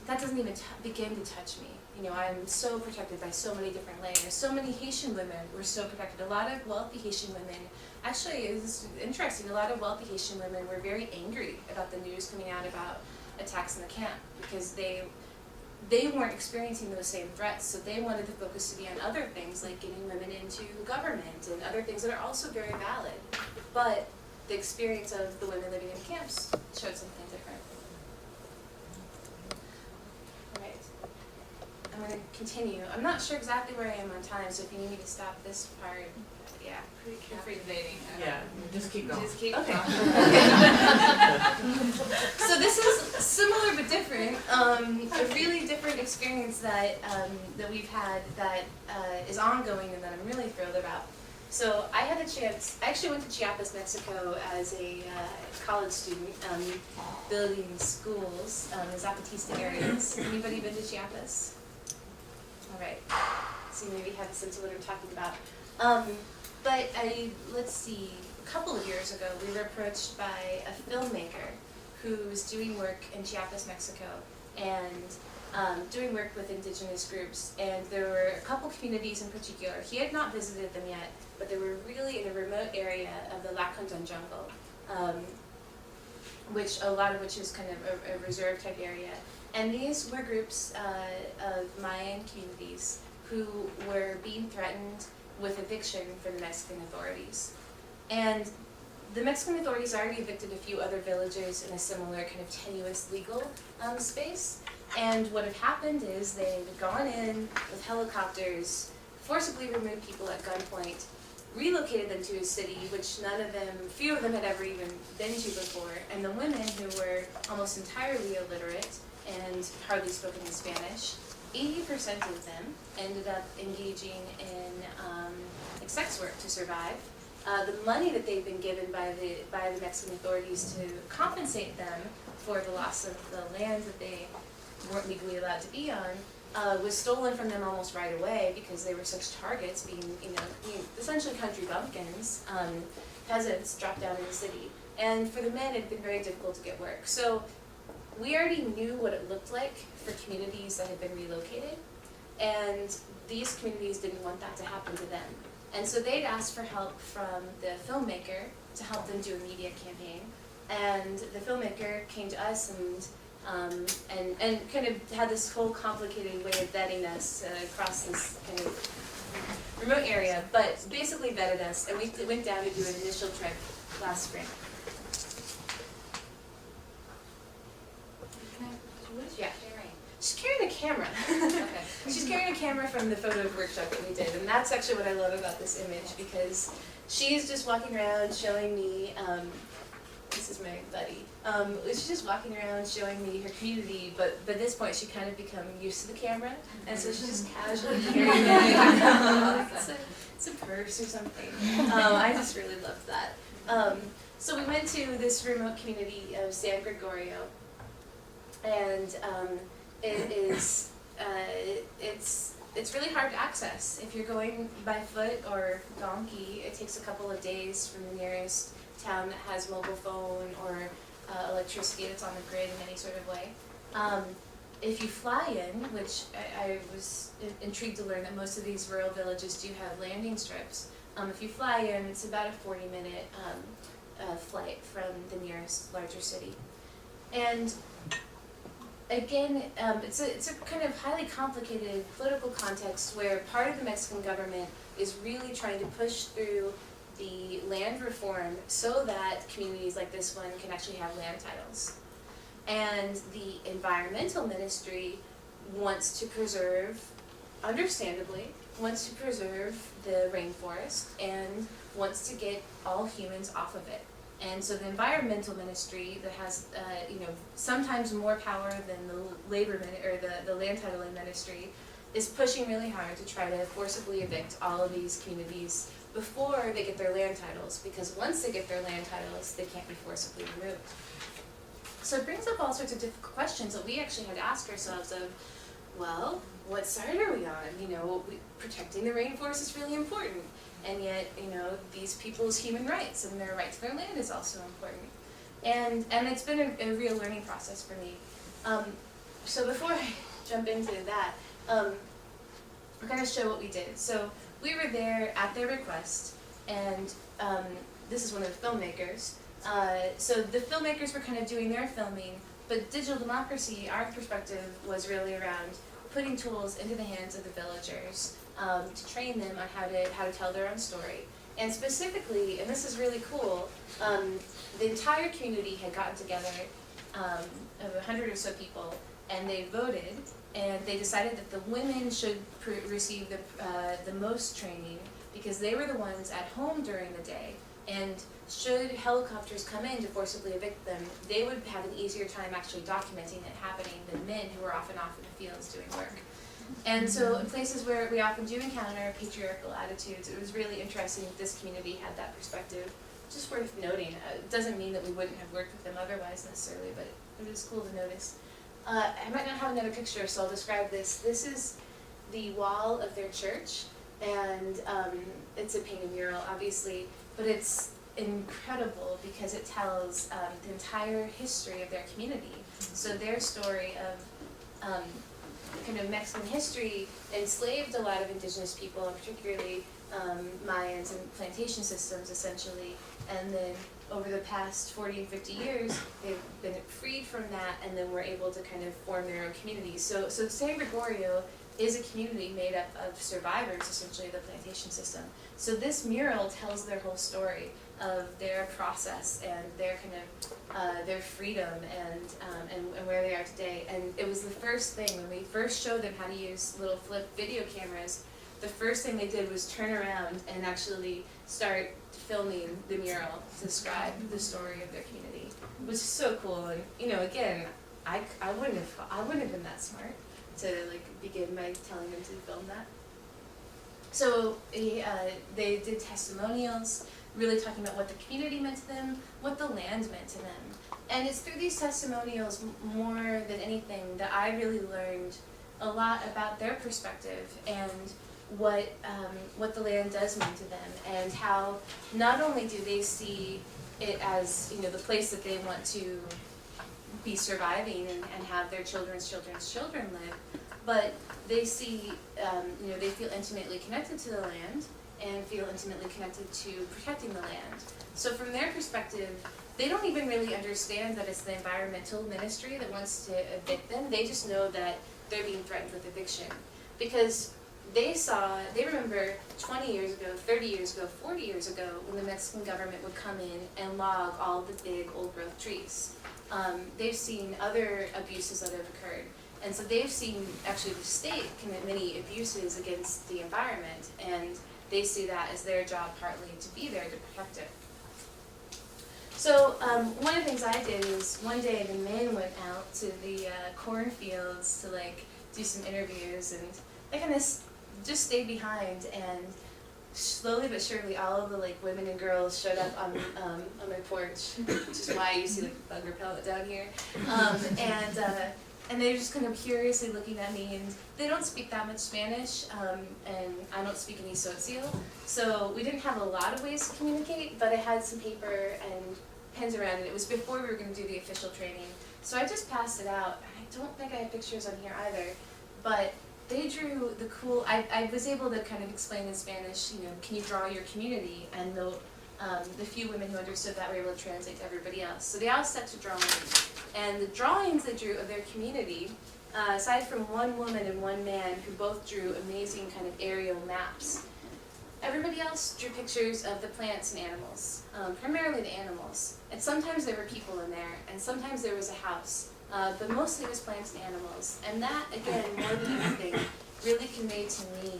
that doesn't even begin to touch me. You know, I'm so protected by so many different layers. So many Haitian women were so protected. A lot of wealthy Haitian women, actually, it's interesting, a lot of wealthy Haitian women were very angry about the news coming out about attacks in the camp, because they weren't experiencing those same threats, so they wanted the focus to be on other things, like getting women into government and other things that are also very valid. But the experience of the women living in camps showed something different. Alright, I'm going to continue. I'm not sure exactly where I am on time, so if you need me to stop this part, yeah, feel free to debating. Yeah, just keep going. Just keep okay. So this is similar but different. A really different experience that that we've had that is ongoing and that I'm really thrilled about. So I had a chance. I actually went to Chiapas, Mexico, as a college student, building schools in the Zapatista areas. Anybody been to Chiapas? All right. So maybe have a sense of what I'm talking about. But let's see, a couple of years ago, we were approached by a filmmaker who was doing work in Chiapas, Mexico, and doing work with indigenous groups. And there were a couple communities in particular. He had not visited them yet, but they were really in a remote area of the Lacantan jungle, a lot of which is kind of a reserve type area. And these were groups of Mayan communities who were being threatened with eviction from the Mexican authorities. And the Mexican authorities already evicted a few other villages in a similar kind of tenuous legal space. And what had happened is they had gone in with helicopters, forcibly removed people at gunpoint, relocated them to a city which few of them had ever even been to before, and the women who were almost entirely illiterate and hardly spoken in Spanish, 80% of them ended up engaging in like sex work to survive. The money that they've been given by the Mexican authorities to compensate them for the loss of the land that they weren't legally allowed to be on was stolen from them almost right away, because they were such targets, being essentially country bumpkins, peasants dropped down in the city. And for the men, it had been very difficult to get work. So we already knew what it looked like for communities that had been relocated, And these communities didn't want that to happen to them. And so they'd asked for help from the filmmaker to help them do a media campaign. And the filmmaker came to us and kind of had this whole complicated way of vetting us across this kind of remote area, but basically vetted us, and we went down to do an initial trip last spring. What is Yeah. she sharing? She's carrying a camera. Okay. She's carrying a camera from the photo workshop that we did, and that's actually what I love about this image, because she's just walking around showing me, this is my buddy, she's just walking around showing me her community, but by this point she kind of become used to the camera, and so she's just casually carrying it, like it's a purse or something. I just really loved that. So we went to this remote community of San Gregorio, and it is, it's really hard to access. If you're going by foot or donkey, it takes a couple of days from the nearest town that has mobile phone or electricity that's on the grid in any sort of way. If you fly in, which I was intrigued to learn that most of these rural villages do have landing strips. If you fly in, it's about a 40-minute flight from the nearest larger city. And again, it's a kind of highly complicated political context where part of the Mexican government is really trying to push through the land reform so that communities like this one can actually have land titles. And the environmental ministry wants to preserve, understandably, wants to preserve the rainforest and wants to get all humans off of it. And so the environmental ministry that has, sometimes more power than the labor or the land titling ministry is pushing really hard to try to forcibly evict all of these communities before they get their land titles, because once they get their land titles, they can't be forcibly removed. So it brings up all sorts of difficult questions that we actually had to ask ourselves of, well, what side are we on? Protecting the rainforest is really important, and yet, these people's human rights and their right to their land is also important. And it's been a real learning process for me. So before I jump into that, I'm going to show what we did. So we were there at their request, and this is one of the filmmakers. So the filmmakers were kind of doing their filming, but digital democracy, our perspective was really around putting tools into the hands of the villagers to train them on how to tell their own story. And specifically, and this is really cool, the entire community had gotten together, of 100 or so people, and they voted, and they decided that the women should receive the most training because they were the ones at home during the day. And should helicopters come in to forcibly evict them, they would have an easier time actually documenting it happening than men who were often off in the fields doing work. And so in places where we often do encounter patriarchal attitudes, it was really interesting that this community had that perspective. Just worth noting. It doesn't mean that we wouldn't have worked with them otherwise necessarily, but it was cool to notice. I might not have another picture, so I'll describe this. This is the wall of their church, and it's a painted mural, obviously, but it's incredible because it tells the entire history of their community. So their story of kind of Mexican history enslaved a lot of indigenous people, and particularly Mayans and plantation systems, essentially. And then over the past 40 and 50 years, they've been freed from that, and then were able to kind of form their own communities. So San Gregorio is a community made up of survivors, essentially, of the plantation system. So this mural tells their whole story of their process and their kind of their freedom and where they are today. And it was the first thing when we first showed them how to use little flip video cameras. The first thing they did was turn around and actually start filming the mural to describe the story of their community. It was so cool, and again, I wouldn't have been that smart to begin by telling them to film that. So they did testimonials, really talking about what the community meant to them, what the land meant to them. And it's through these testimonials more than anything that I really learned a lot about their perspective and what the land does mean to them, and how not only do they see it as the place that they want to be surviving and have their children's children live, but they see, they feel intimately connected to the land and feel intimately connected to protecting the land. So from their perspective, they don't even really understand that it's the environmental ministry that wants to evict them. They just know that they're being threatened with eviction. Because they remember 20 years ago, 30 years ago, 40 years ago, when the Mexican government would come in and log all the big old growth trees. They've seen other abuses that have occurred. And so they've seen actually the state commit many abuses against the environment, and they see that as their job partly to be there to protect it. So one of the things I did is one day the men went out to the cornfields to do some interviews, and I kind of just stayed behind, and slowly but surely all of the women and girls showed up on my porch, which is why you see the bug repellent down here, and they're just kind of curiously looking at me, and they don't speak that much Spanish, and I don't speak any Socio, so we didn't have a lot of ways to communicate, but I had some paper and pens around, and it was before we were going to do the official training, so I just passed it out. I don't think I have pictures on here either, but they drew the cool, I was able to kind of explain in Spanish, can you draw your community, and the few women who understood that were able to translate to everybody else. So they all set to drawing. And the drawings they drew of their community, aside from one woman and one man who both drew amazing kind of aerial maps, everybody else drew pictures of the plants and animals, primarily the animals. And sometimes there were people in there, and sometimes there was a house, but mostly it was plants and animals. And that, again, more than anything, really conveyed to me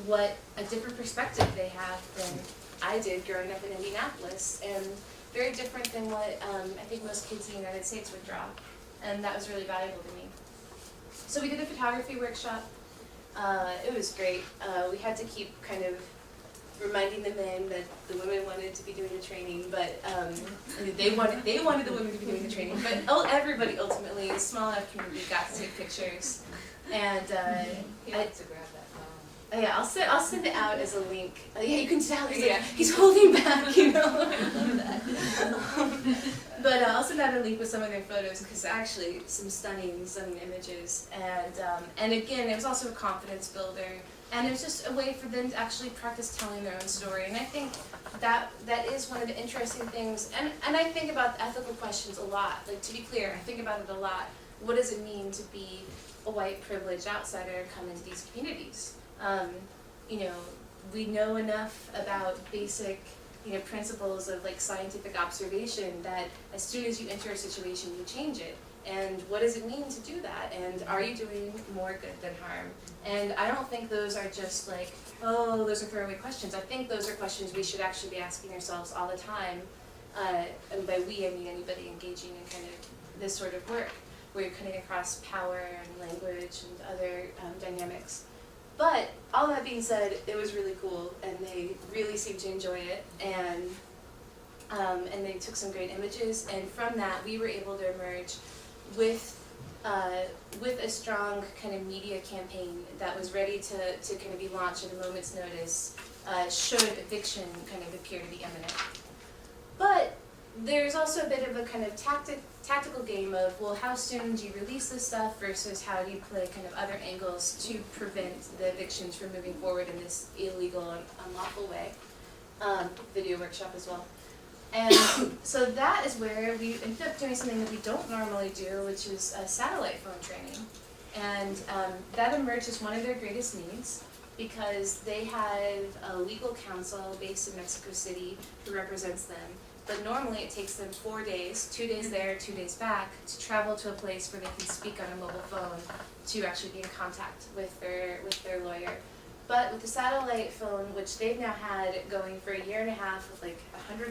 what a different perspective they have than I did growing up in Indianapolis, and very different than what I think most kids in the United States would draw, and that was really valuable to me. So we did a photography workshop. It was great. We had to keep kind of reminding the men that the women wanted to be doing the training, but they wanted the women to be doing the training, but everybody ultimately, a small enough community, got to take pictures, and He likes to grab that phone. yeah, I'll send it out as a link. Yeah, you can tell he's holding back, I love that. But I'll send out a link with some of their photos, because actually some stunning images, and again, it was also a confidence builder, and it was just a way for them to actually practice telling their own story. And I think that is one of the interesting things, and I think about ethical questions a lot. To be clear, I think about it a lot. What does it mean to be a white privileged outsider come into these communities? We know enough about basic, principles of scientific observation that as soon as you enter a situation, you change it. And what does it mean to do that? And are you doing more good than harm? And I don't think those are just those are throwaway questions. I think those are questions we should actually be asking ourselves all the time. And by we, I mean anybody engaging in kind of this sort of work, where you're cutting across power and language and other dynamics. But all that being said, it was really cool, and they really seemed to enjoy it, and they took some great images, and from that we were able to emerge with a strong kind of media campaign that was ready to kind of be launched at a moment's notice, should eviction kind of appear to be imminent. But there's also a bit of a kind of tactical game of, well, how soon do you release this stuff versus how do you play kind of other angles to prevent the evictions from moving forward in this illegal and unlawful way. Video workshop as well. And so that is where we ended up doing something that we don't normally do, which is satellite phone training. And that emerged as one of their greatest needs, because they have a legal counsel based in Mexico City who represents them. But normally it takes them 4 days, 2 days there, 2 days back, to travel to a place where they can speak on a mobile phone to actually be in contact with their lawyer. But with the satellite phone, which they've now had going for 1.5 years with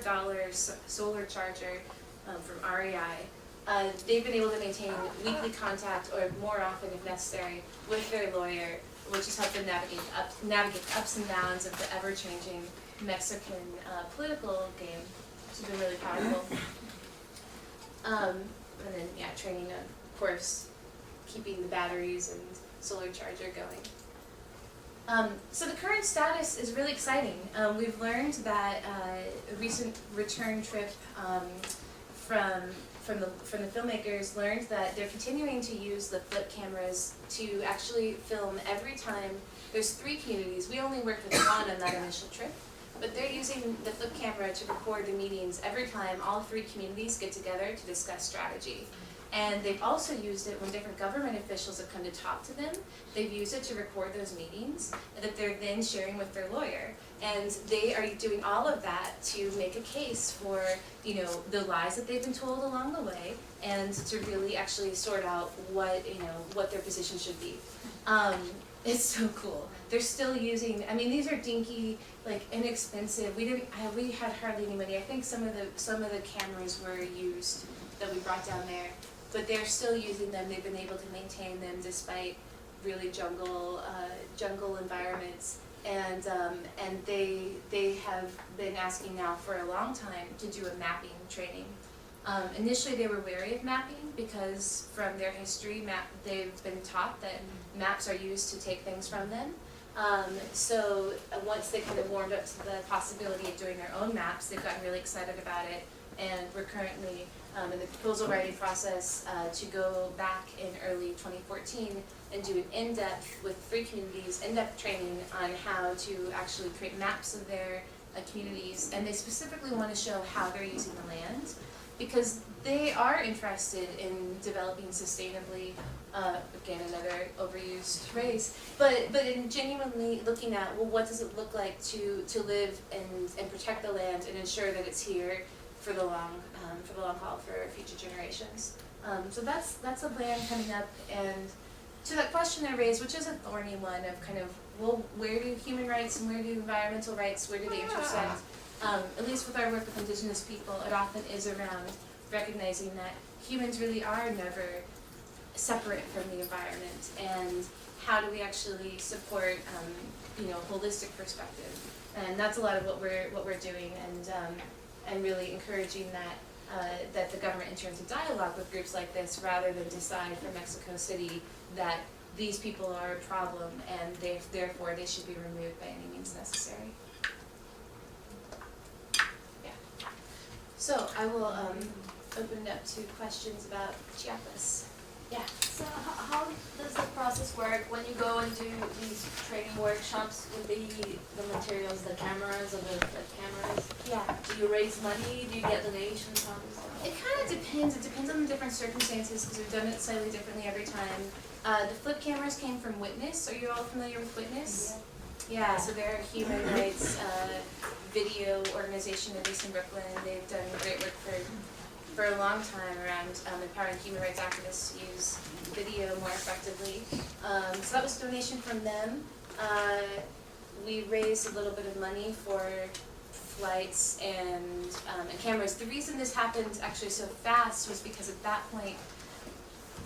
$100 solar charger from REI, they've been able to maintain weekly contact, or more often if necessary, with their lawyer, which has helped them navigate the ups and downs of the ever-changing Mexican political game, which has been really powerful. And then, training, of course, keeping the batteries and solar charger going. So the current status is really exciting. We've learned that a recent return trip from from the filmmakers learned that they're continuing to use the flip cameras to actually film every time. There's 3 communities. We only worked with one on that initial trip, but they're using the flip camera to record the meetings every time all 3 communities get together to discuss strategy. And they've also used it when different government officials have come to talk to them. They've used it to record those meetings that they're then sharing with their lawyer. And they are doing all of that to make a case for, you know, the lies that they've been told along the way, and to really actually sort out what, you know, what their position should be. It's so cool. They're still using, I mean, these are dinky, like inexpensive. We had hardly any money. I think some of the cameras were used that we brought down there, but they're still using them. They've been able to maintain them despite really jungle environments. And they have been asking now for a long time to do a mapping training. Initially they were wary of mapping because from their history, they've been taught that maps are used to take things from them. So once they kind of warmed up to the possibility of doing their own maps, they've gotten really excited about it, and we're currently in the proposal writing process to go back in early 2014 and do an in-depth, with 3 communities, in-depth training on how to actually create maps of their communities. And they specifically want to show how they're using the land, because they are interested in developing sustainably, again, another overused phrase, but in genuinely looking at, well, what does it look like to live and protect the land and ensure that it's here for the long haul for future generations. So that's a plan coming up. And to that question I raised, which is a thorny one of kind of, well, where do human rights and where do environmental rights, where do they intersect? At least with our work with Indigenous people, it often is around recognizing that humans really are never separate from the environment, and how do we actually support, you know, a holistic perspective. And that's a lot of what we're doing, and really encouraging that the government enter into dialogue with groups like this, rather than decide for Mexico City that these people are a problem and therefore they should be removed by any means necessary. Yeah. So I will open it up to questions about Chiapas. Yeah. So how does the process work when you go and do these training workshops with the materials, the cameras, or the cameras? Yeah. Do you raise money? Do you get donations? How does that It kind of depends. It depends on the different circumstances, because we've done it slightly differently every time. The flip cameras came from Witness. Are you all familiar with Witness? Yeah, so they're a human rights video organization based in Brooklyn. They've done great work for a long time around empowering human rights activists to use video more effectively. So that was a donation from them. We raised a little bit of money for flights and cameras. The reason this happened actually so fast was because at that point,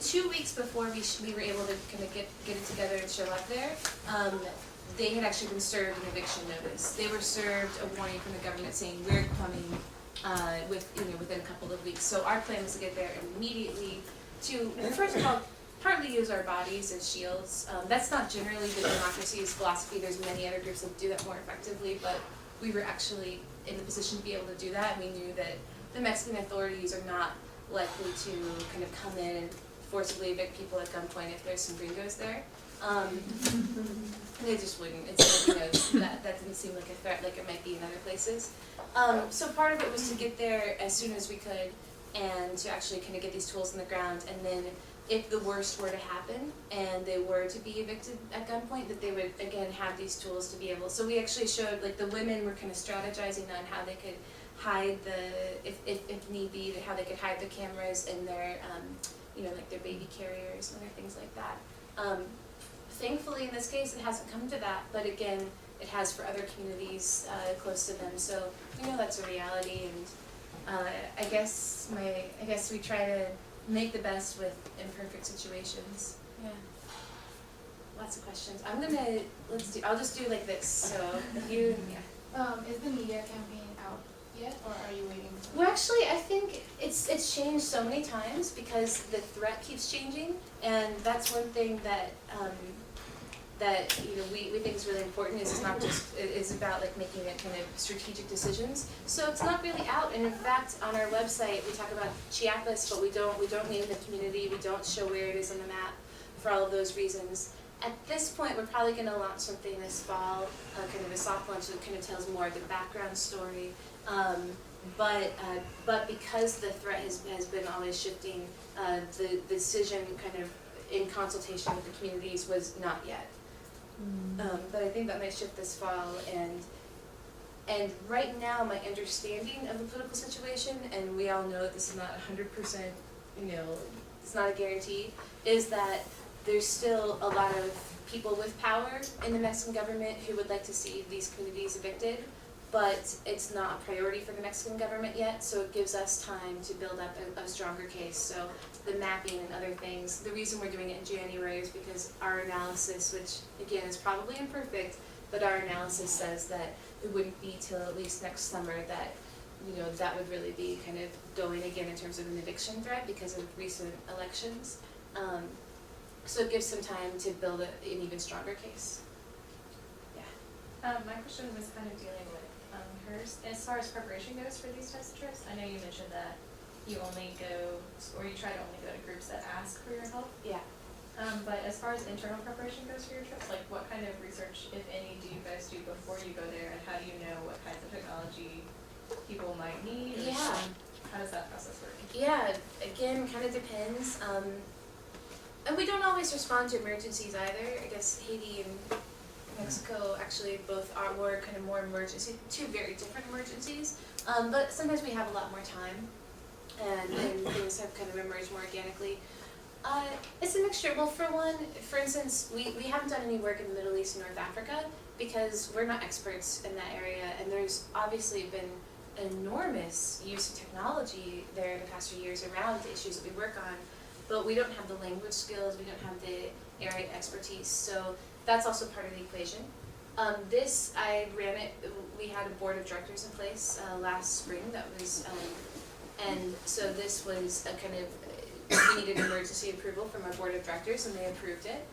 2 weeks before we were able to kind of get it together and show up there, they had actually been served an eviction notice. They were served a warning from the government saying, we're coming within a couple of weeks. So our plan was to get there immediately to, first of all, partly use our bodies as shields. That's not generally the democracy's philosophy. There's many other groups that do that more effectively, but we were actually in the position to be able to do that. We knew that the Mexican authorities are not likely to kind of come in and forcibly evict people at gunpoint if there's some gringos there. They just wouldn't. It's, that didn't seem like a threat like it might be in other places. So part of it was to get there as soon as we could, and to actually kind of get these tools in the ground, and then if the worst were to happen and they were to be evicted at gunpoint, that they would again have these tools to be able. So we actually showed, like, the women were kind of strategizing on how they could hide if need be, how they could hide the cameras in their like their baby carriers and other things like that. Thankfully, in this case, it hasn't come to that, but again, it has for other communities close to them. So we know that's a reality, and I guess we try to make the best with imperfect situations. Yeah. Lots of questions. I'll just do like this. So if you, yeah. Is the media campaign out yet, or are you waiting? Well, actually, I think it's changed so many times because the threat keeps changing, and that's one thing that that we think is really important is it's not just, it is about like making it kind of strategic decisions. So it's not really out, and in fact on our website we talk about Chiapas, but we don't name the community, we don't show where it is on the map for all of those reasons. At this point we're probably going to launch something this fall, kind of a soft launch that kind of tells more of the background story. But because the threat has been always shifting, the decision kind of in consultation with the communities was not yet. But I think that might shift this fall, and right now my understanding of the political situation, and we all know that this is not 100%, it's not a guarantee, is that there's still a lot of people with power in the Mexican government who would like to see these communities evicted, but it's not a priority for the Mexican government yet, so it gives us time to build up a stronger case. So the mapping and other things, the reason we're doing it in January is because our analysis, which again is probably imperfect, but our analysis says that it wouldn't be till at least next summer that that would really be kind of going again in terms of an eviction threat because of recent elections. So it gives some time to build an even stronger case. My question was kind of dealing with hers. As far as preparation goes for these types of trips, I know you mentioned that you only go, or you try to only go to groups that ask for your help. Yeah. But as far as internal preparation goes for your trips, like what kind of research, if any, do you guys do before you go there, and how do you know what kinds of technology people might need? Or how does that process work? Yeah, again, kind of depends. And we don't always respond to emergencies either. I guess Haiti and Mexico actually both were kind of more emergency, two very different emergencies. But sometimes we have a lot more time, and things have kind of emerged more organically. It's a mixture. Well, for instance, we haven't done any work in the Middle East and North Africa because we're not experts in that area, and there's obviously been enormous use of technology there in the past few years around the issues that we work on, but we don't have the language skills, we don't have the area expertise, so that's also part of the equation. I ran it, we had a board of directors in place last spring that was, and so this was a kind of, we needed emergency approval from our board of directors, and they approved it.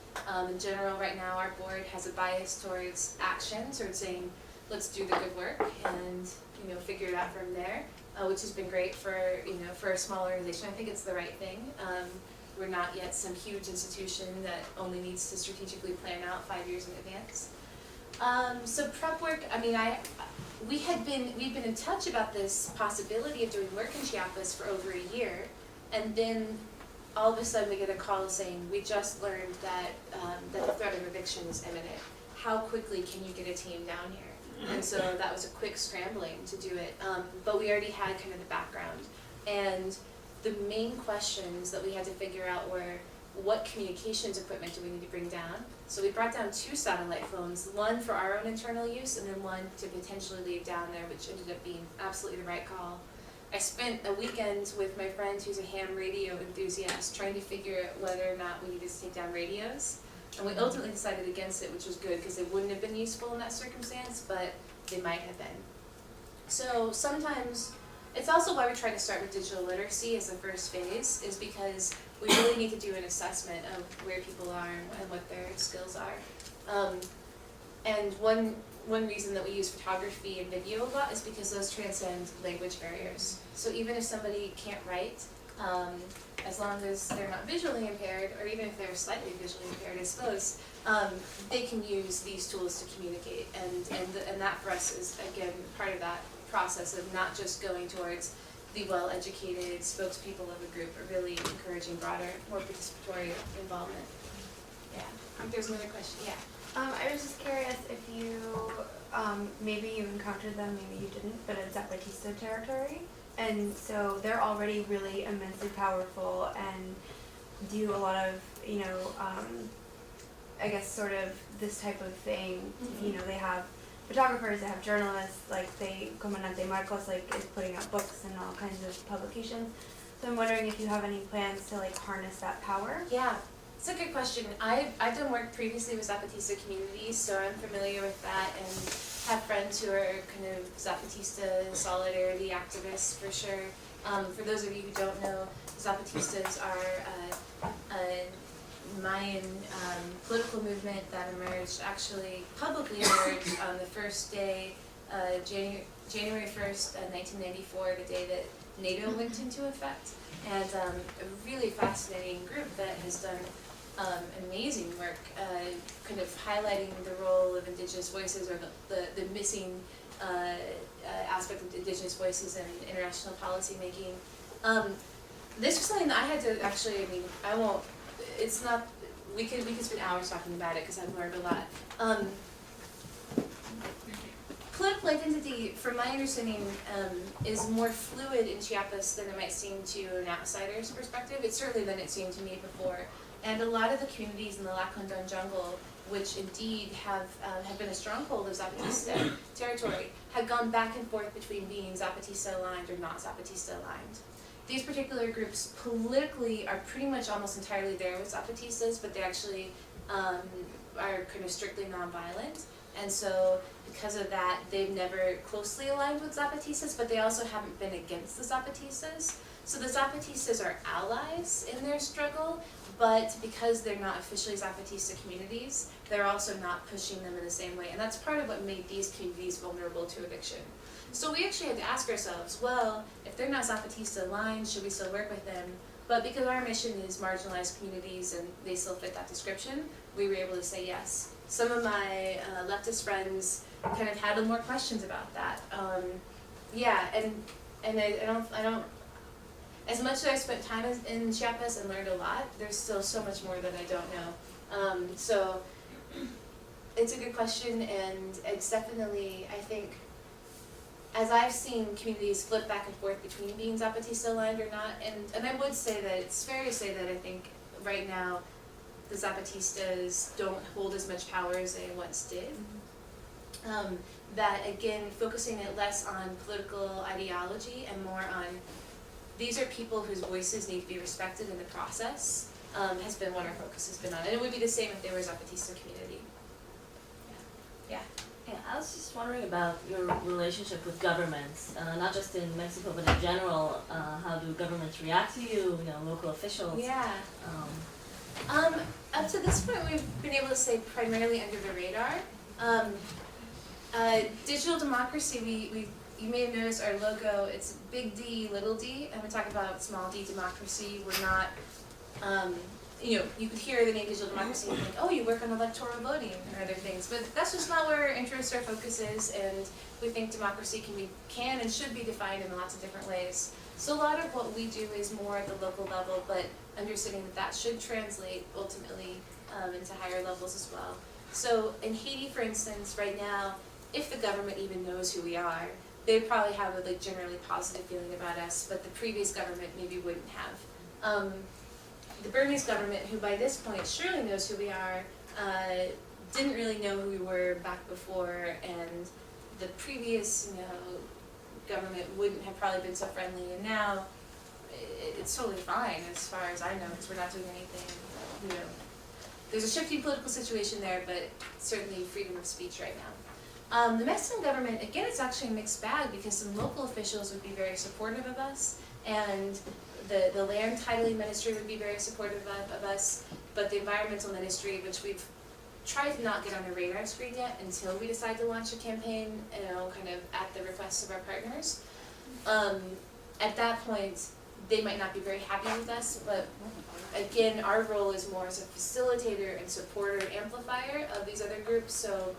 In general, right now, our board has a bias towards action, towards saying, let's do the good work and figure it out from there, which has been great for for a small organization. I think it's the right thing. We're not yet some huge institution that only needs to strategically plan out 5 years in advance. So prep work. I mean, we've been in touch about this possibility of doing work in Chiapas for over a year, and then all of a sudden we get a call saying we just learned that that the threat of eviction is imminent. How quickly can you get a team down here? And so that was a quick scrambling to do it. But we already had kind of the background, and the main questions that we had to figure out were, what communications equipment do we need to bring down? So we brought down 2 satellite phones, one for our own internal use and then one to potentially leave down there, which ended up being absolutely the right call. I spent a weekend with my friend who's a ham radio enthusiast trying to figure out whether or not we needed to take down radios. And we ultimately decided against it, which was good because they wouldn't have been useful in that circumstance, but they might have been. So sometimes, it's also why we try to start with digital literacy as the first phase, is because we really need to do an assessment of where people are and what their skills are. And one reason that we use photography and video a lot is because those transcend language barriers. So even if somebody can't write, as long as they're not visually impaired, or even if they're slightly visually impaired, I suppose, they can use these tools to communicate. And that for us is, again, part of that process of not just going towards the well-educated spokespeople of a group, but really encouraging broader, more participatory involvement. Yeah. I think there's another question. Yeah. I was just curious if you, maybe you encountered them, maybe you didn't, but in Zapatista territory. And so they're already really immensely powerful and do a lot of, I guess sort of this type of thing. Mm-hmm. They have photographers, they have journalists, Comandante Marcos is putting out books and all kinds of publications. So I'm wondering if you have any plans to harness that power. Yeah, it's a good question. I've done work previously with Zapatista communities, so I'm familiar with that and have friends who are kind of Zapatista solidarity activists for sure. For those of you who don't know, Zapatistas are a Mayan political movement that emerged, actually publicly emerged on the first day, January 1st, 1994, the day that NATO went into effect. And a really fascinating group that has done amazing work, kind of highlighting the role of Indigenous voices, or the missing aspect of Indigenous voices in international policy making. This was something that I had to actually, I won't, it's not, we could spend hours talking about it because I've learned a lot. Political identity, from my understanding, is more fluid in Chiapas than it might seem to an outsider's perspective. It's certainly than it seemed to me before. And a lot of the communities in the Lacandon jungle, which indeed have been a stronghold of Zapatista territory, have gone back and forth between being Zapatista aligned or not Zapatista aligned. These particular groups politically are pretty much almost entirely there with Zapatistas, but they actually are kind of strictly nonviolent. And so because of that, they've never closely aligned with Zapatistas, but they also haven't been against the Zapatistas. So the Zapatistas are allies in their struggle, but because they're not officially Zapatista communities, they're also not pushing them in the same way. And that's part of what made these communities vulnerable to eviction. So we actually had to ask ourselves, well, if they're not Zapatista aligned, should we still work with them? But because our mission is marginalized communities and they still fit that description, we were able to say yes. Some of my leftist friends kind of had more questions about that. Yeah, and I don't, as much as I spent time in Chiapas and learned a lot, there's still so much more that I don't know. So it's a good question, and it's definitely, I think, as I've seen communities flip back and forth between being Zapatista aligned or not, and I would say that it's fair to say that I think right now the Zapatistas don't hold as much power as they once did. That again, focusing it less on political ideology and more on these are people whose voices need to be respected in the process, has been what our focus has been on. And it would be the same if they were a Zapatista community. Yeah. Yeah, I was just wondering about your relationship with governments, not just in Mexico, but in general. How do governments react to you, local officials? Yeah. Up to this point, we've been able to stay primarily under the radar. Digital democracy, you may have noticed our logo, it's big D, little d, and we talk about small d democracy. We're not, you could hear the name digital democracy and think, oh, you work on electoral voting and other things, but that's just not where our interest or focus is, and we think democracy can and should be defined in lots of different ways. So a lot of what we do is more at the local level, but understanding that should translate ultimately into higher levels as well. So in Haiti, for instance, right now, if the government even knows who we are, they probably have a generally positive feeling about us, but the previous government maybe wouldn't have. The Burmese government, who by this point surely knows who we are, didn't really know who we were back before, and the previous government wouldn't have probably been so friendly, and now it's totally fine as far as I know, because we're not doing anything, There's a shifting political situation there, but certainly freedom of speech right now. The Mexican government, again, it's actually a mixed bag because some local officials would be very supportive of us, and the land titling ministry would be very supportive of us, but the environmental ministry, which we've tried to not get on the radar screen yet until we decide to launch a campaign, kind of at the request of our partners. At that point, they might not be very happy with us, but again, our role is more as a facilitator and supporter and amplifier of these other groups, so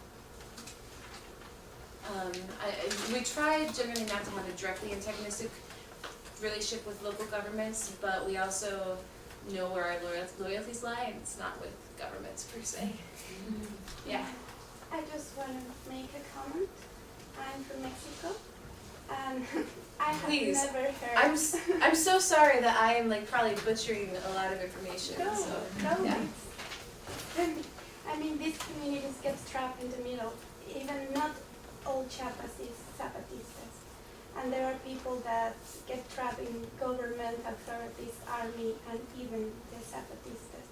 we try generally not to have a directly antagonistic relationship with local governments, but we also know where our loyalties lie, and it's not with governments per se. Yeah. I just want to make a comment. I'm from Mexico, and I have Please. never heard. I'm so sorry that I am probably butchering a lot of information. No, so no. yeah. I mean, these communities get trapped in the middle. Even not all Chiapas is Zapatistas, and there are people that get trapped in government, authorities, army, and even the Zapatistas.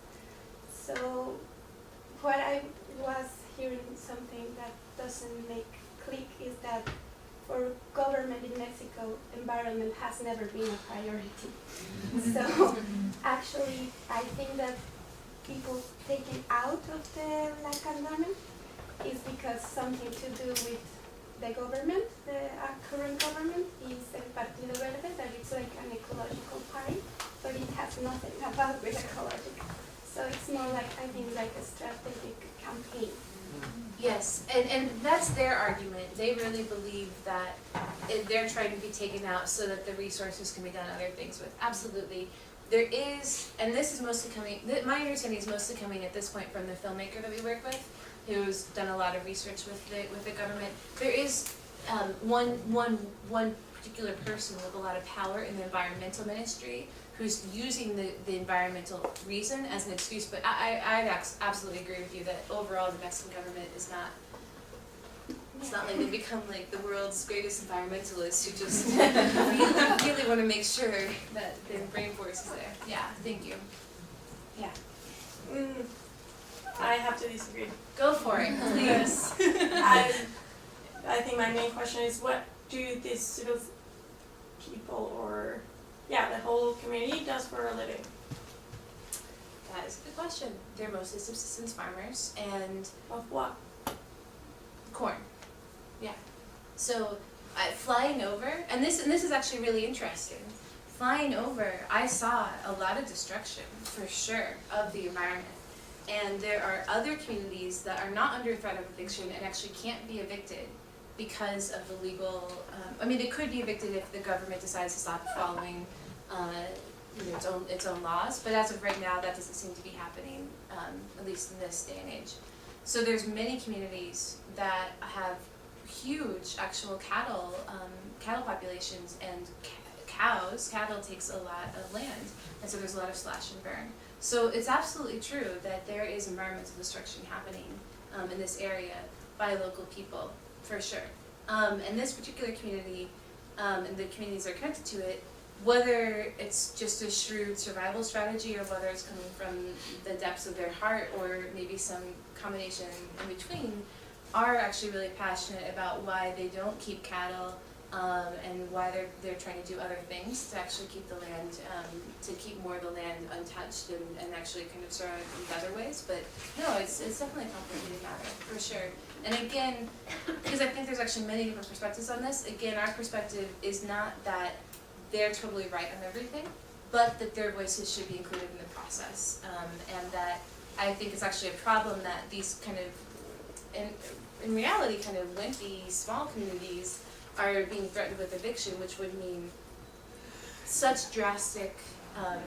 So, what I was hearing something that doesn't make click is that for government in Mexico, environment has never been a priority. So actually, I think that people taken out of the government is because something to do with the government, the current government is El Partido Verde, that it's like an ecological party, but it has nothing about with ecological. So it's more like, I think, like a strategic campaign. Yes, and that's their argument. They really believe that they're trying to be taken out so that the resources can be done other things with. Absolutely. There is, and this is mostly coming, my understanding is mostly coming at this point from the filmmaker that we work with, who's done a lot of research with the government. There is one particular person with a lot of power in the environmental ministry who's using the environmental reason as an excuse, but I absolutely agree with you that overall the Mexican government is not, it's not like they become like the world's greatest environmentalists who just really want to make sure that the rainforest is there. Yeah, thank you. Yeah. I have to disagree. Go for it, please. I think my main question is, what do these sort of people, or the whole community does for a living? That is a good question. They're mostly subsistence farmers and Of what? corn. Yeah. So flying over, and this is actually really interesting. Flying over, I saw a lot of destruction for sure of the environment. And there are other communities that are not under threat of eviction and actually can't be evicted because of the legal, I mean, it could be evicted if the government decides to stop following its own laws, but as of right now, that doesn't seem to be happening, at least in this day and age. So there's many communities that have huge actual cattle populations and cattle takes a lot of land, and so there's a lot of slash and burn. So it's absolutely true that there is environmental destruction happening in this area by local people, for sure. And this particular community, and the communities that are connected to it, whether it's just a shrewd survival strategy or whether it's coming from the depths of their heart or maybe some combination in between, are actually really passionate about why they don't keep cattle, and why they're trying to do other things to actually keep the land, to keep more of the land untouched and actually kind of survive in better ways. But no, it's definitely a complicated matter, for sure. And again, because I think there's actually many different perspectives on this, again, our perspective is not that they're totally right on everything, but that their voices should be included in the process. And that I think it's actually a problem that these kind of, in reality, kind of wimpy, small communities are being threatened with eviction, which would mean such drastic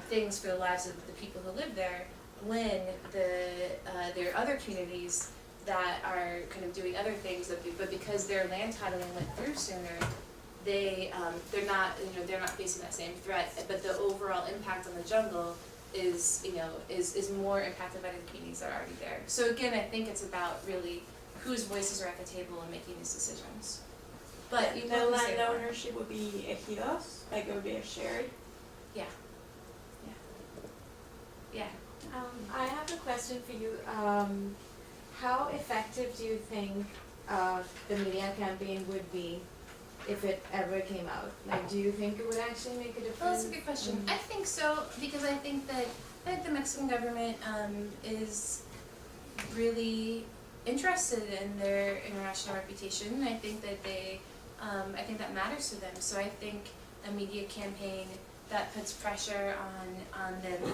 things for the lives of the people who live there, when there are other communities that are kind of doing other things, but because their land titling went through sooner, they're not facing that same threat. But the overall impact on the jungle is more impacted by the communities that are already there. So again, I think it's about really whose voices are at the table in making these decisions. But you The can land say more. ownership would be ejidos, like it would be a shared. Yeah. I have a question for you. How effective do you think the media campaign would be if it ever came out? Like, do you think it would actually make a difference? Well, that's a good question. I think so, because I think the Mexican government is really interested in their international reputation. I think that I think that matters to them. So I think a media campaign that puts pressure on them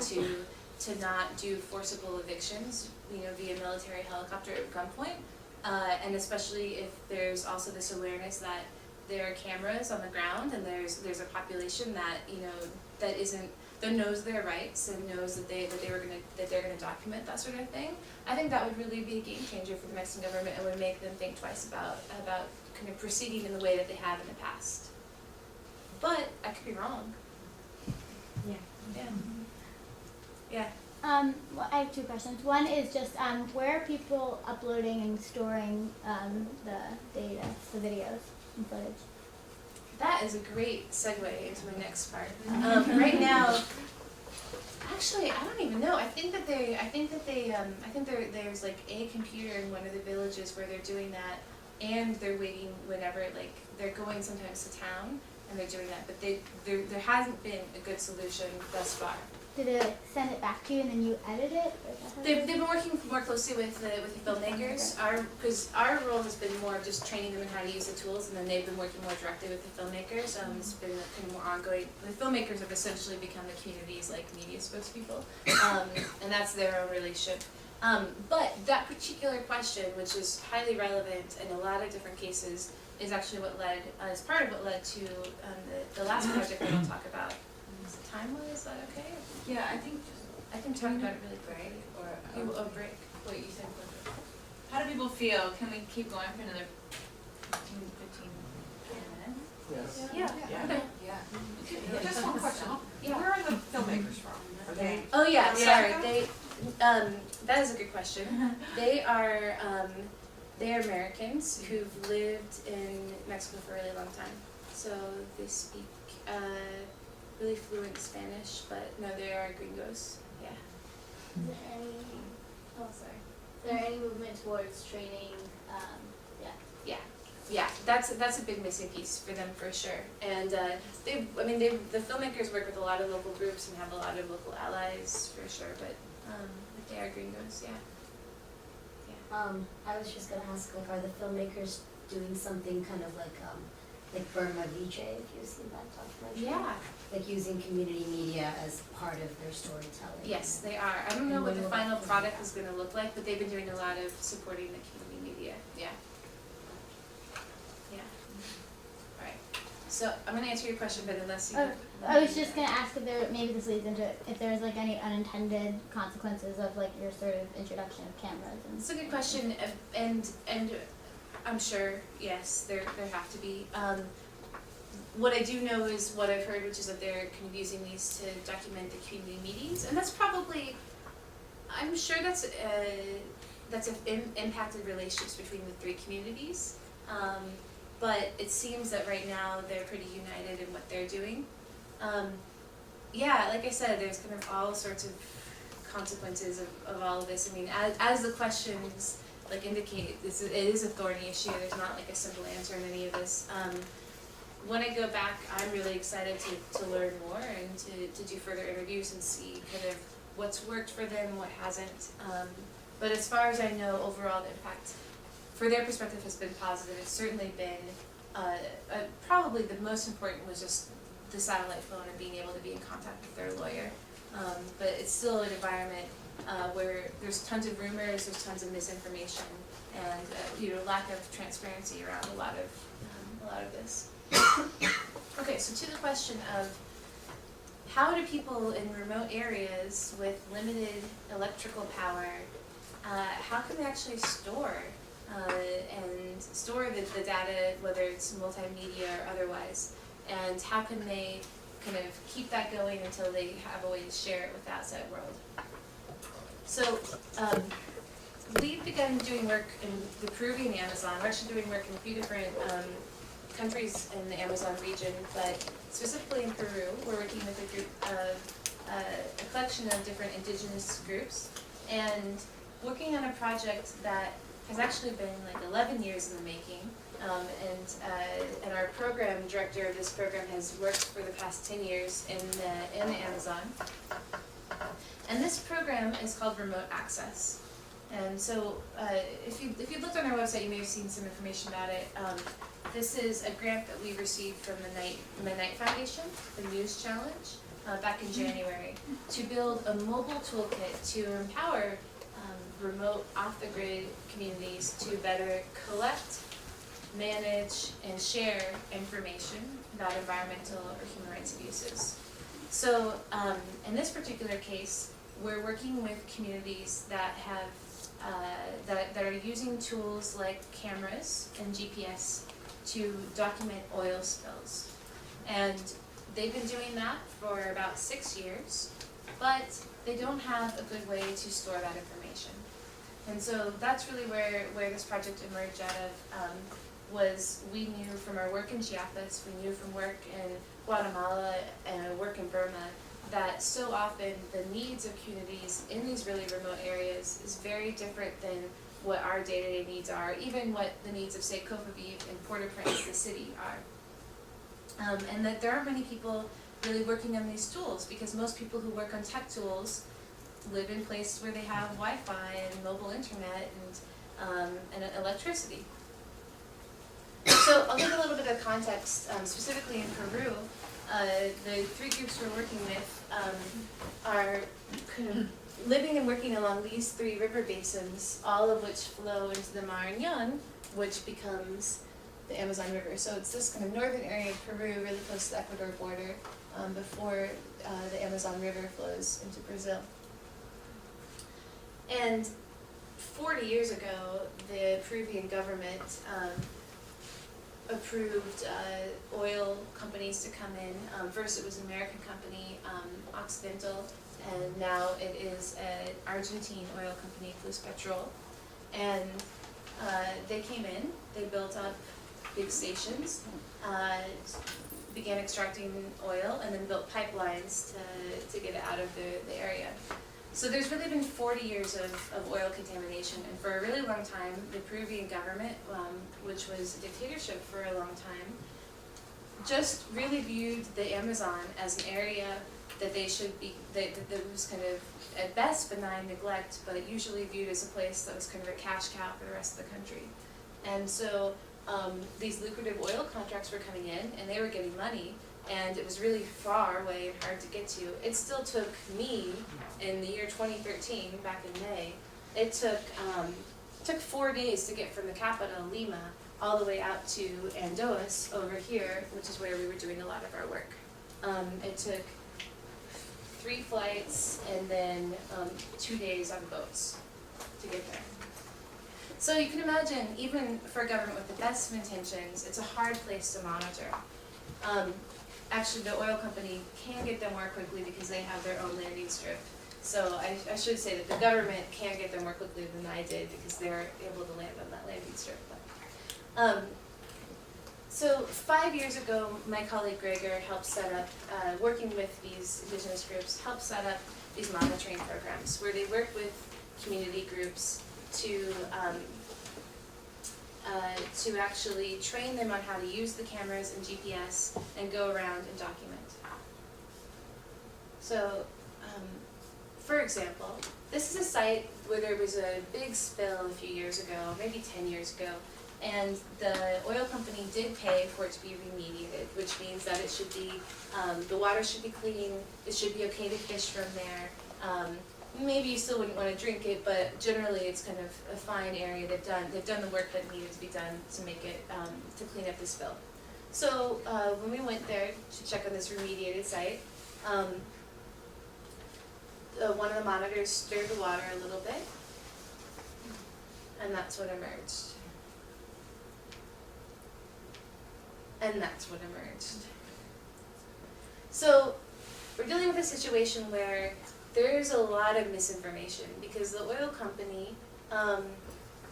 to not do forcible evictions, via military helicopter at gunpoint, and especially if there's also this awareness that there are cameras on the ground and there's a population that that knows their rights and knows that they're gonna document that sort of thing. I think that would really be a game changer for the Mexican government and would make them think twice about kind of proceeding in the way that they have in the past. But I could be wrong. Yeah. Yeah. Well, I have two questions. One is just where are people uploading and storing the data, the videos and footage? That is a great segue into my next part. Right now, actually, I don't even know. I think there's like a computer in one of the villages where they're doing that, and they're waiting whenever, like, they're going sometimes to town and they're doing that. But there hasn't been a good solution thus far. do they like send it back to you and then you edit it? Or is that how They've it been working more closely with the filmmakers. Because our role has been more of just training them in how to use the tools, and then they've been working more directly with the filmmakers. It's been kind of more ongoing. The filmmakers have essentially become the community's like media spokespeople, and that's their own relationship. But that particular question, which is highly relevant in a lot of different cases, is actually what led, is part of what led to the last project that I'll talk about. Is it time-wise? Is that okay? Yeah, I think I can talk about it really quickly. or A break. what you said. How do people feel? Can we keep going for another 15, 20 minutes? Yeah. Okay. Yeah. Just one question. Yeah. Where are the filmmakers from? Are they? Oh yeah, from sorry. Mexico? That is a good question. They are Americans who've lived in Mexico for a really long time. So they speak really fluent Spanish, but no, they are gringos. Yeah. Is there any? Oh, sorry. Is there any movement towards training? Yeah, that's a big missing piece for them for sure. And the filmmakers work with a lot of local groups and have a lot of local allies for sure. But they are gringos, yeah. I was just gonna ask, like, are the filmmakers doing something kind of like Burma Vice, if you've seen that documentary? Yeah. Like using community media as part of their storytelling? Yes, they are. I don't know And what when the will that final come product out? is going to look like, but they've been doing a lot of supporting the community media. Yeah. Yeah. All right. So I'm going to answer your question, but unless you. I was just gonna ask if there, maybe this leads into if there's like any unintended consequences of like your sort of introduction of cameras and. It's a good question, and I'm sure yes, there have to be. What I do know is what I've heard, which is that they're kind of using these to document the community meetings, and that's probably, I'm sure that's impacted relationships between the three communities. But it seems that right now they're pretty united in what they're doing. Yeah, like I said, there's kind of all sorts of consequences of all of this. I mean, as the questions like indicate, it is a thorny issue. There's not like a simple answer in any of this. When I go back, I'm really excited to learn more and to do further interviews and see kind of what's worked for them, what hasn't. But as far as I know, overall the impact for their perspective has been positive. It's certainly been, probably the most important was just the satellite phone and being able to be in contact with their lawyer. But it's still an environment where there's tons of rumors, there's tons of misinformation, and lack of transparency around a lot of this. Okay, so to the question of how do people in remote areas with limited electrical power, how can they actually store the data, whether it's multimedia or otherwise, and how can they kind of keep that going until they have a way to share it with the outside world? So we've begun doing work in the Peruvian Amazon. We're actually doing work in a few different countries in the Amazon region, but specifically in Peru, we're working with a group of a collection of different indigenous groups, and working on a project that has actually been like 11 years in the making. And our program director of this program has worked for the past 10 years in the Amazon. And this program is called Remote Access. And so if you looked on our website, you may have seen some information about it. This is a grant that we received from the Knight Foundation, the News Challenge, back in January, to build a mobile toolkit to empower remote off-the-grid communities to better collect, manage, and share information about environmental or human rights abuses. So in this particular case, we're working with communities that have that are using tools like cameras and GPS to document oil spills. And they've been doing that for about 6 years, but they don't have a good way to store that information. And so that's really where this project emerged out of. Was we knew from our work in Chiapas, we knew from work in Guatemala and work in Burma, that so often the needs of communities in these really remote areas is very different than what our day-to-day needs are, even what the needs of, say, Jacobi and Port-au-Prince, the city, are. And that there aren't many people really working on these tools, because most people who work on tech tools live in places where they have Wi-Fi and mobile internet and electricity. So I'll give a little bit of context, specifically in Peru. The 3 groups we're working with are kind of living and working along these 3 river basins, all of which flow into the Marañón, which becomes the Amazon River. So it's this kind of northern area of Peru, really close to the Ecuador border, before the Amazon River flows into Brazil. And 40 years ago, the Peruvian government approved oil companies to come in. First it was an American company, Occidental, and now it is an Argentine oil company, Petrol. And they came in, they built up big stations, began extracting oil, and then built pipelines to get it out of the area. So there's really been 40 years of oil contamination, and for a really long time, the Peruvian government, which was a dictatorship for a long time, just really viewed the Amazon as an area that they should be, that was kind of, at best, benign neglect, but usually viewed as a place that was kind of a cash cow for the rest of the country. And so these lucrative oil contracts were coming in, and they were getting money, and it was really far away and hard to get to. It still took me, in the year 2013, back in May, it took 4 days to get from the capital, Lima, all the way out to Andoas over here, which is where we were doing a lot of our work. It took 3 flights and then 2 days on boats to get there. So you can imagine, even for a government with the best of intentions, it's a hard place to monitor. Actually, the oil company can get there more quickly because they have their own landing strip. So I should say that the government can get there more quickly than I did because they're able to land on that landing strip. So 5 years ago, my colleague Gregor helped set up, working with these indigenous groups, helped set up these monitoring programs where they work with community groups to actually train them on how to use the cameras and GPS and go around and document. So, for example, this is a site where there was a big spill a few years ago, maybe 10 years ago, and the oil company did pay for it to be remediated, which means that it should be, the water should be clean, it should be okay to fish from there. Maybe you still wouldn't want to drink it, but generally it's kind of a fine area. They've done the work that needed to be done to make it, to clean up the spill. So when we went there to check on this remediated site, one of the monitors stirred the water a little bit, and that's what emerged. And that's what emerged. So we're dealing with a situation where there's a lot of misinformation because the oil company,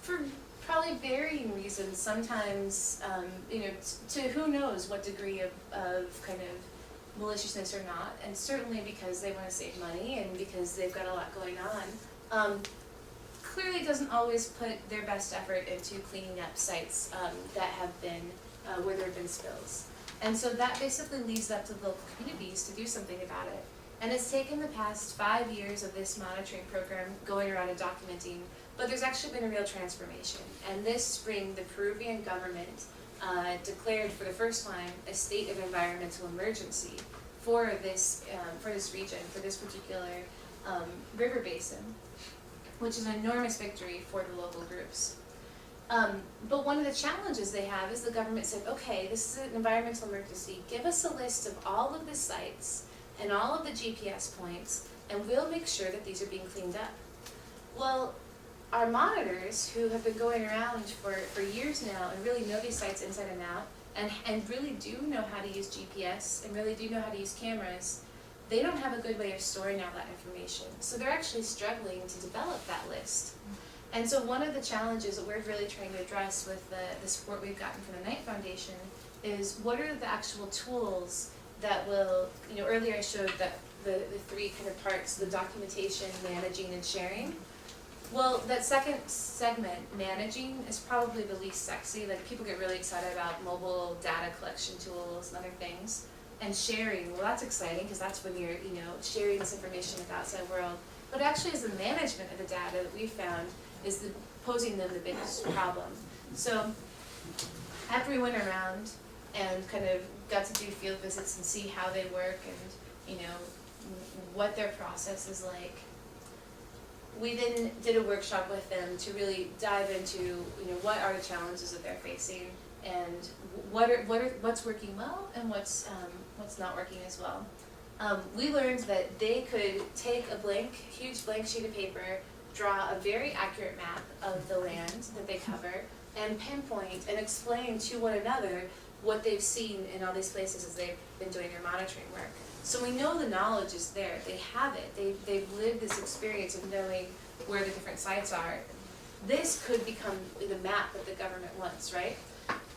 for probably varying reasons, sometimes, to who knows what degree of kind of maliciousness or not, and certainly because they want to save money and because they've got a lot going on, clearly doesn't always put their best effort into cleaning up sites that have been, where there have been spills. And so that basically leaves it up to the local communities to do something about it. And it's taken the past 5 years of this monitoring program going around and documenting, but there's actually been a real transformation. And this spring, the Peruvian government declared for the first time a state of environmental emergency for this region, for this particular river basin, which is an enormous victory for the local groups. But one of the challenges they have is the government said, okay, this is an environmental emergency, give us a list of all of the sites and all of the GPS points, and we'll make sure that these are being cleaned up. Well, our monitors, who have been going around for years now and really know these sites inside and out, and really do know how to use GPS and really do know how to use cameras, they don't have a good way of storing all that information. So they're actually struggling to develop that list. And so one of the challenges that we're really trying to address with the support we've gotten from the Knight Foundation is what are the actual tools that will, earlier I showed that the 3 kind of parts, the documentation, managing, and sharing. Well, that second segment, managing, is probably the least sexy. Like, people get really excited about mobile data collection tools and other things. and sharing. Well, that's exciting because that's when you're, you know, sharing this information with the outside world. But actually, is the management of the data that we found is posing them the biggest problem. So after we went around and kind of got to do field visits and see how they work and, you know, what their process is like, we then did a workshop with them to really dive into, you know, what are the challenges that they're facing and what's working well and what's not working as well. We learned that they could take a huge blank sheet of paper, draw a very accurate map of the land that they cover, and pinpoint and explain to one another what they've seen in all these places as they've been doing their monitoring work. So we know the knowledge is there, they have it, they've lived this experience of knowing where the different sites are. This could become the map that the government wants, right?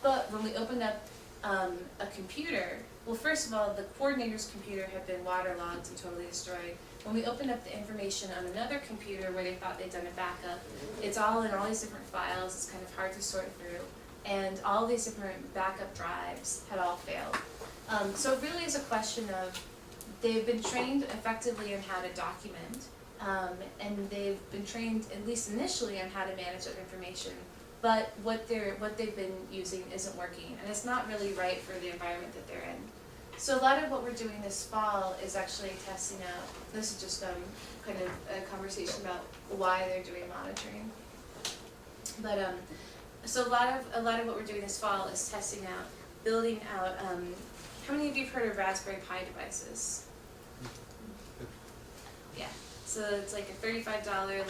But when we opened up a computer, well, first of all, the coordinator's computer had been waterlogged and totally destroyed. When we opened up the information on another computer where they thought they'd done a backup, it's all in all these different files, it's kind of hard to sort through, and all these different backup drives had all failed. So it really is a question of they've been trained effectively on how to document, and they've been trained, at least initially, on how to manage that information. But what they've been using isn't working, and it's not really right for the environment that they're in. So a lot of what we're doing this fall is actually testing out. This is just kind of a conversation about why they're doing monitoring. But so a lot of what we're doing this fall is testing out, building out. How many of you have heard of Raspberry Pi devices? Yeah. So it's like a $35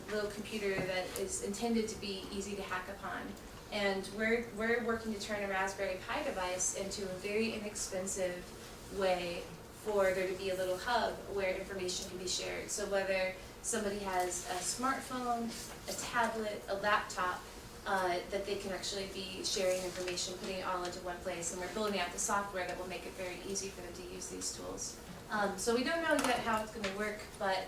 little computer that is intended to be easy to hack upon. And we're working to turn a Raspberry Pi device into a very inexpensive way for there to be a little hub where information can be shared. So whether somebody has a smartphone, a tablet, a laptop, that they can actually be sharing information, putting it all into one place. And we're building out the software that will make it very easy for them to use these tools. So we don't know yet how it's going to work, but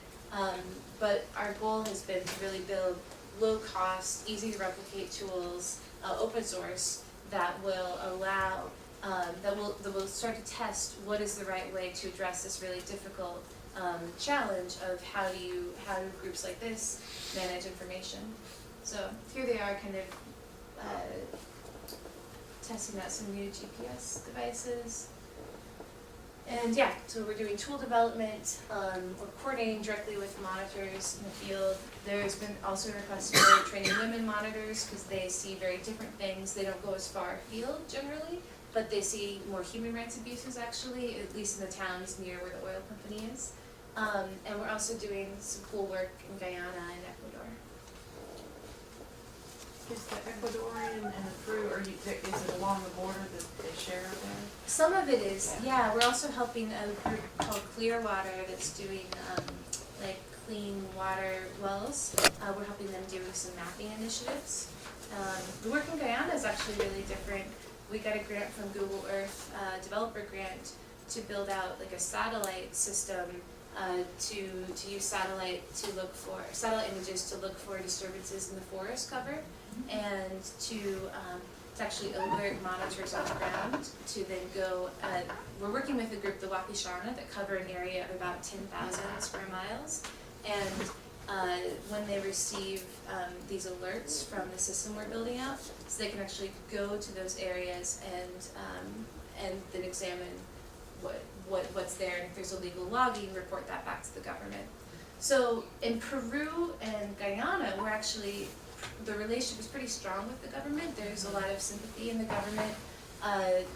our goal has been to really build low-cost, easy-to-replicate tools, open source, that will allow, that will start to test what is the right way to address this really difficult challenge of how do groups like this manage information. So here they are, kind of testing out some new GPS devices. And yeah, so we're doing tool development, we're coordinating directly with monitors in the field. There's been also a request for training women monitors because they see very different things. They don't go as far afield generally, but they see more human rights abuses actually, at least in the towns near where the oil company is. And we're also doing some cool work in Guyana and Ecuador. Is the Ecuadorian and the Peru, is it along the border that they share there? Some of it is, yeah. We're also helping a group called Clearwater that's doing like clean water wells. We're helping them do some mapping initiatives. The work in Guyana is actually really different. We got a grant from Google Earth, developer grant, to build out like a satellite system to use satellite images to look for disturbances in the forest cover, and to actually alert monitors on the ground to then go. We're working with a group, the Wapishana, that cover an area of about 10,000 square miles, and when they receive these alerts from the system we're building out, so they can actually go to those areas and then examine what's there, and if there's illegal logging, report that back to the government. So in Peru and Guyana, we're actually, the relationship is pretty strong with the government. There's a lot of sympathy in the government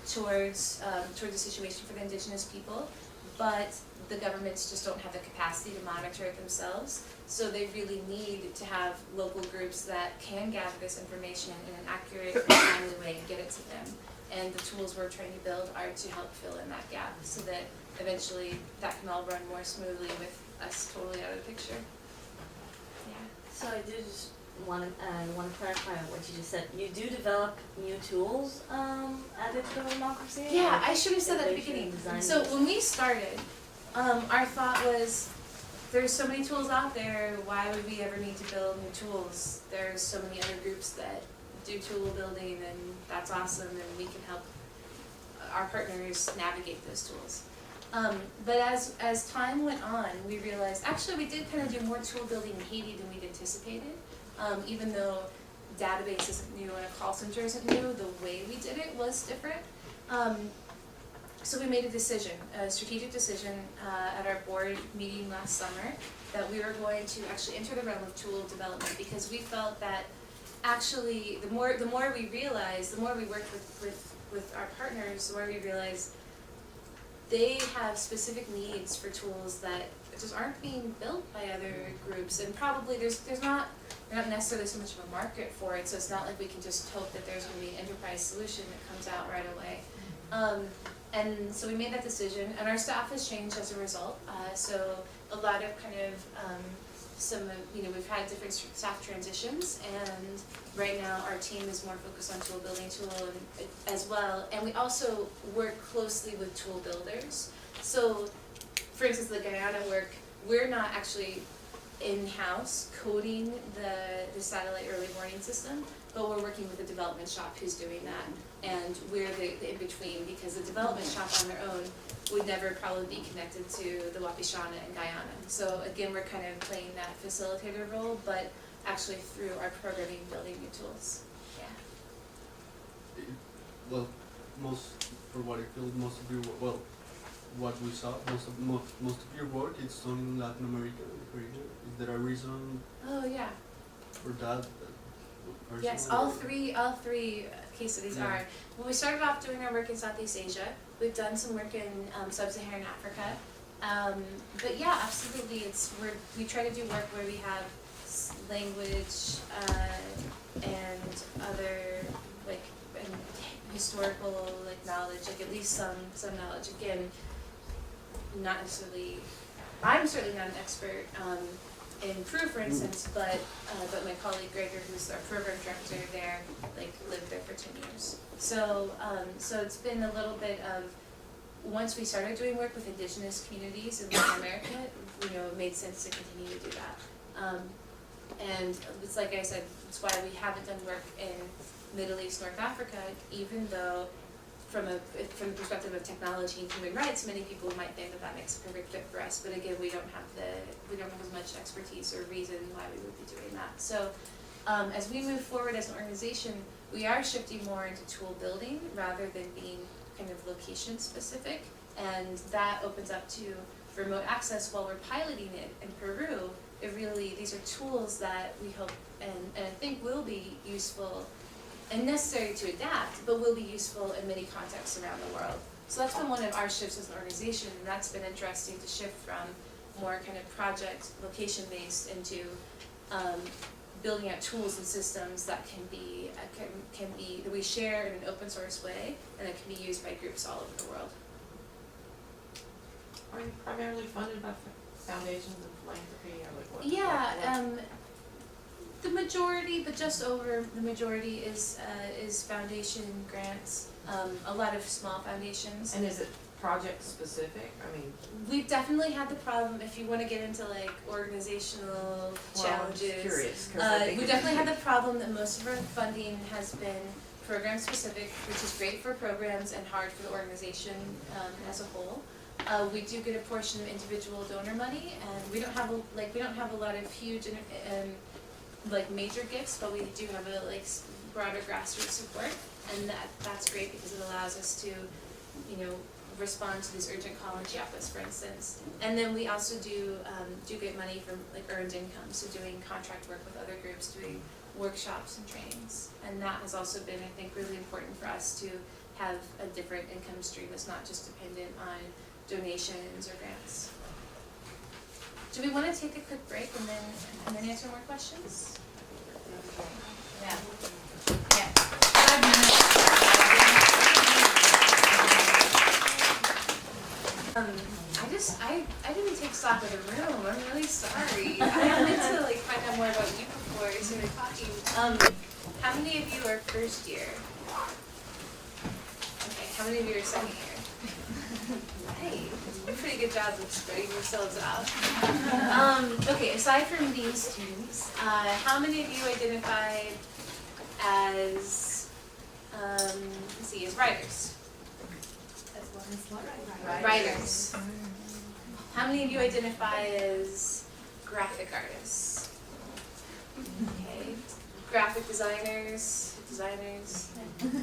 towards the situation for the indigenous people, but the governments just don't have the capacity to monitor it themselves. So they really need to have local groups that can gather this information in an accurate and timely way and get it to them. And the tools we're trying to build are to help fill in that gap so that eventually that can all run more smoothly with us totally out of the picture. Yeah. So I did just want to clarify what you just said. You do develop new tools at Digital Democracy? Yeah, I should have said that at the beginning. So when we started, our thought was, there's so many tools out there, why would we ever need to build new tools? There's so many other groups that do tool building, and that's awesome, and we can help our partners navigate those tools. But as time went on, we realized actually we did kind of do more tool building in Haiti than we'd anticipated. Even though database isn't new and a call center isn't new, the way we did it was different. So we made a strategic decision at our board meeting last summer that we were going to actually enter the realm of tool development, because we felt that actually the more we realized, the more we worked with our partners, the more we realized they have specific needs for tools that just aren't being built by other groups, and probably there's not necessarily so much of a market for it, so it's not like we can just hope that there's going to be an enterprise solution that comes out right away. And so we made that decision, and our staff has changed as a result. So a lot of we've had different staff transitions, and right now our team is more focused on tool building as well. And we also work closely with tool builders. So, for instance, the Guyana work, we're not actually in-house coding the satellite early warning system, but we're working with a development shop who's doing that, and we're the in-between, because the development shop on their own would never probably be connected to the Wapishana and Guyana. So again, we're kind of playing that facilitator role, but actually through our programming, building new tools. Yeah. Well, what we saw, most of your work is done in Latin America. Is there a reason? Oh yeah. For that? Yes, all three case studies are. When we started off doing our work in Southeast Asia, we've done some work in sub-Saharan Africa. But yeah, absolutely, we try to do work where we have language and other and historical knowledge, at least some knowledge. Again, not necessarily. I'm certainly not an expert in Peru, for instance, but my colleague Gregor, who's our program director there, lived there for 10 years. So it's been a little bit of, once we started doing work with indigenous communities in Latin America, it made sense to continue to do that. And it's like I said, it's why we haven't done work in Middle East, North Africa, even though from the perspective of technology and human rights, many people might think that makes a perfect fit for us. But again, we don't have as much expertise or reason why we would be doing that. So as we move forward as an organization, we are shifting more into tool building rather than being kind of location specific, and that opens up to remote access. While we're piloting it in Peru, these are tools that we hope and I think will be useful and necessary to adapt, but will be useful in many contexts around the world. So that's been one of our shifts as an organization, and that's been interesting to shift from more kind of project location-based into building out tools and systems that can be that we share in an open source way, and that can be used by groups all over the world. Are you primarily funded by foundations and philanthropy, or what? Yeah. The majority, but just over the majority is foundation grants. A lot of small foundations. And is it project specific? I mean, we've definitely had the problem. If you want to get into organizational challenges, I'm curious, we definitely had the problem that most of our funding has been program specific, which is great for programs and hard for the organization as a whole. We do get a portion of individual donor money, and we don't have a lot of huge major gifts, but we do have a broader grassroots support, and that's great because it allows us to, respond to this urgent call in Chiapas, for instance. And then we also do get money from earned income, so doing contract work with other groups, doing workshops and trainings, and that has also been, I think, really important for us to have a different income stream that's not just dependent on donations or grants. Do we want to take a quick break and then answer more questions? Yeah. Yeah. 5 minutes. I didn't take stock of the room. I'm really sorry. I wanted to find out more about you before I started talking. How many of you are first year? Okay. How many of you are second year? Hey, you do a pretty good job of spreading yourselves out. Okay, aside from these teams, how many of you identified as, as writers? Writers. How many of you identify as graphic artists? Okay. Graphic designers.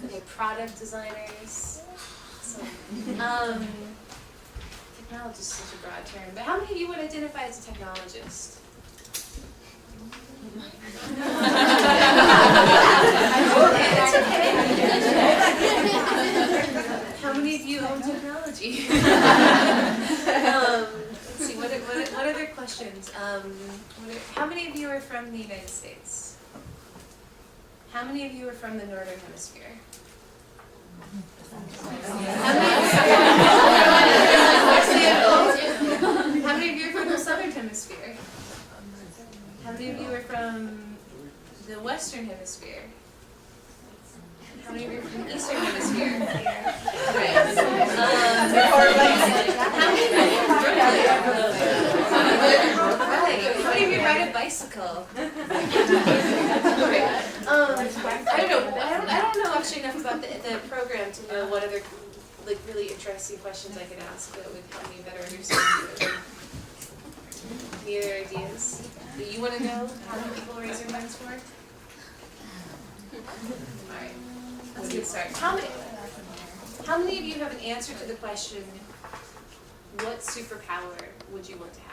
Okay, product designers. So, technologist is such a broad term, but how many of you would identify as a technologist? How many of you own technology? Let's see, what other questions? How many of you are from the United States? How many of you are from the Northern Hemisphere? How many of you are from the Southern Hemisphere? How many of you are from the Western Hemisphere? How many of you are from the Eastern Hemisphere? Right. How many of you from Brooklyn? How many of you ride a bicycle? I don't know actually enough about the program to know what other like really interesting questions I could ask that would help me better understand it. Any other ideas that you want to know how many people raise their hands for? Alright, let's get started. How many of you have an answer to the question, what superpower would you want to have?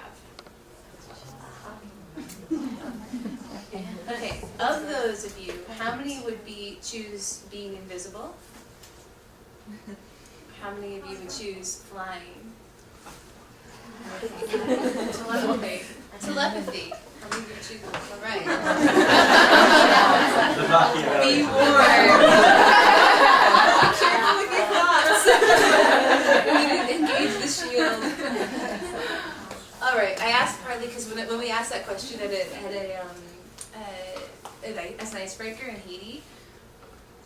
Okay, of those of you, how many would choose being invisible? How many of you would choose flying? Telepathy. How many of you would choose? All right. Be warned. Be careful with your thoughts. We need to engage the shield. All right. I asked partly because when we asked that question as an icebreaker in Haiti,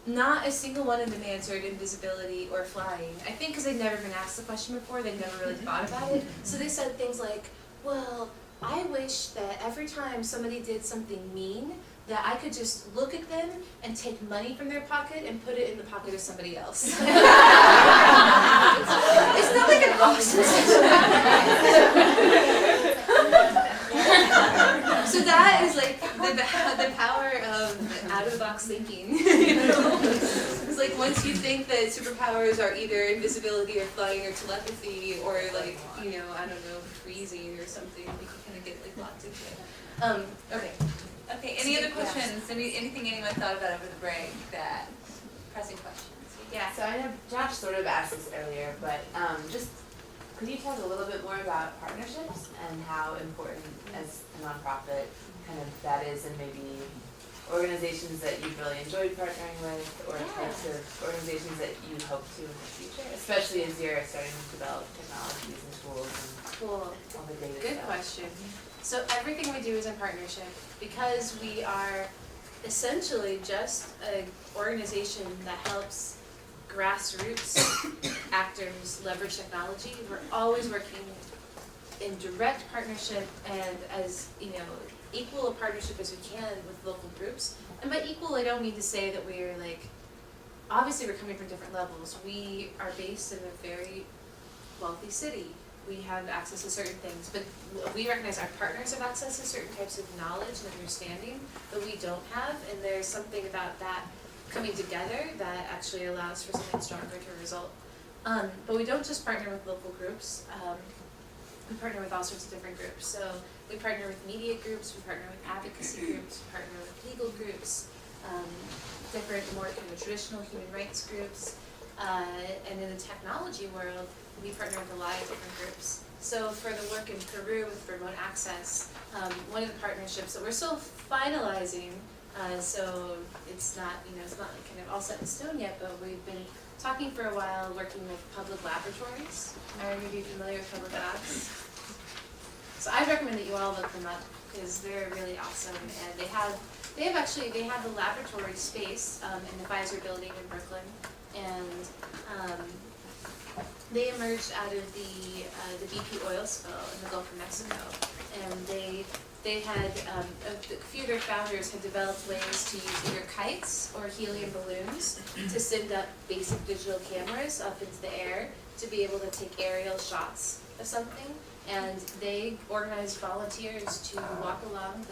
not a single one of them answered invisibility or flying. I think because they'd never been asked the question before, they'd never really thought about it. So they said things like, well, I wish that every time somebody did something mean, that I could just look at them and take money from their pocket and put it in the pocket of somebody else. Isn't that like an awesome So that is like the power of out-of-the-box thinking. It's like once you think that superpowers are either invisibility or flying or telepathy or like, I don't know, freezing or something, you can kind of get like locked into it. Okay, any other questions? Anything anyone thought about over the break that, pressing questions? Yeah. So I know Josh sort of asked this earlier, but just could you talk a little bit more about partnerships and how important as a nonprofit kind of that is, and maybe organizations that you've really enjoyed partnering with, or types of organizations that you hope to in the future, especially as you're starting to develop technologies and tools and all the data Good stuff. question. So everything we do is in partnership because we are essentially just an organization that helps grassroots actors leverage technology. We're always working in direct partnership and as equal a partnership as we can with local groups. And by equal, I don't mean to say that we're obviously we're coming from different levels. We are based in a very wealthy city. We have access to certain things, but we recognize our partners have access to certain types of knowledge and understanding that we don't have, and there's something about that coming together that actually allows for something stronger to result. But we don't just partner with local groups. We partner with all sorts of different groups. So we partner with media groups, we partner with advocacy groups, we partner with legal groups, different more kind of traditional human rights groups. And in the technology world, we partner with a lot of different groups. So for the work in Peru with remote access, one of the partnerships that we're still finalizing, so it's not like kind of all set in stone yet, but we've been talking for a while working with public laboratories. Are you be familiar with public labs? So I recommend that you all look them up because they're really awesome, and they have the laboratory space in the Pfizer building in Brooklyn, and they emerged out of the BP oil spill in the Gulf of Mexico, and they they had, a few of their founders had developed ways to use either kites or helium balloons to send up basic digital cameras up into the air to be able to take aerial shots of something. And they organized volunteers to walk along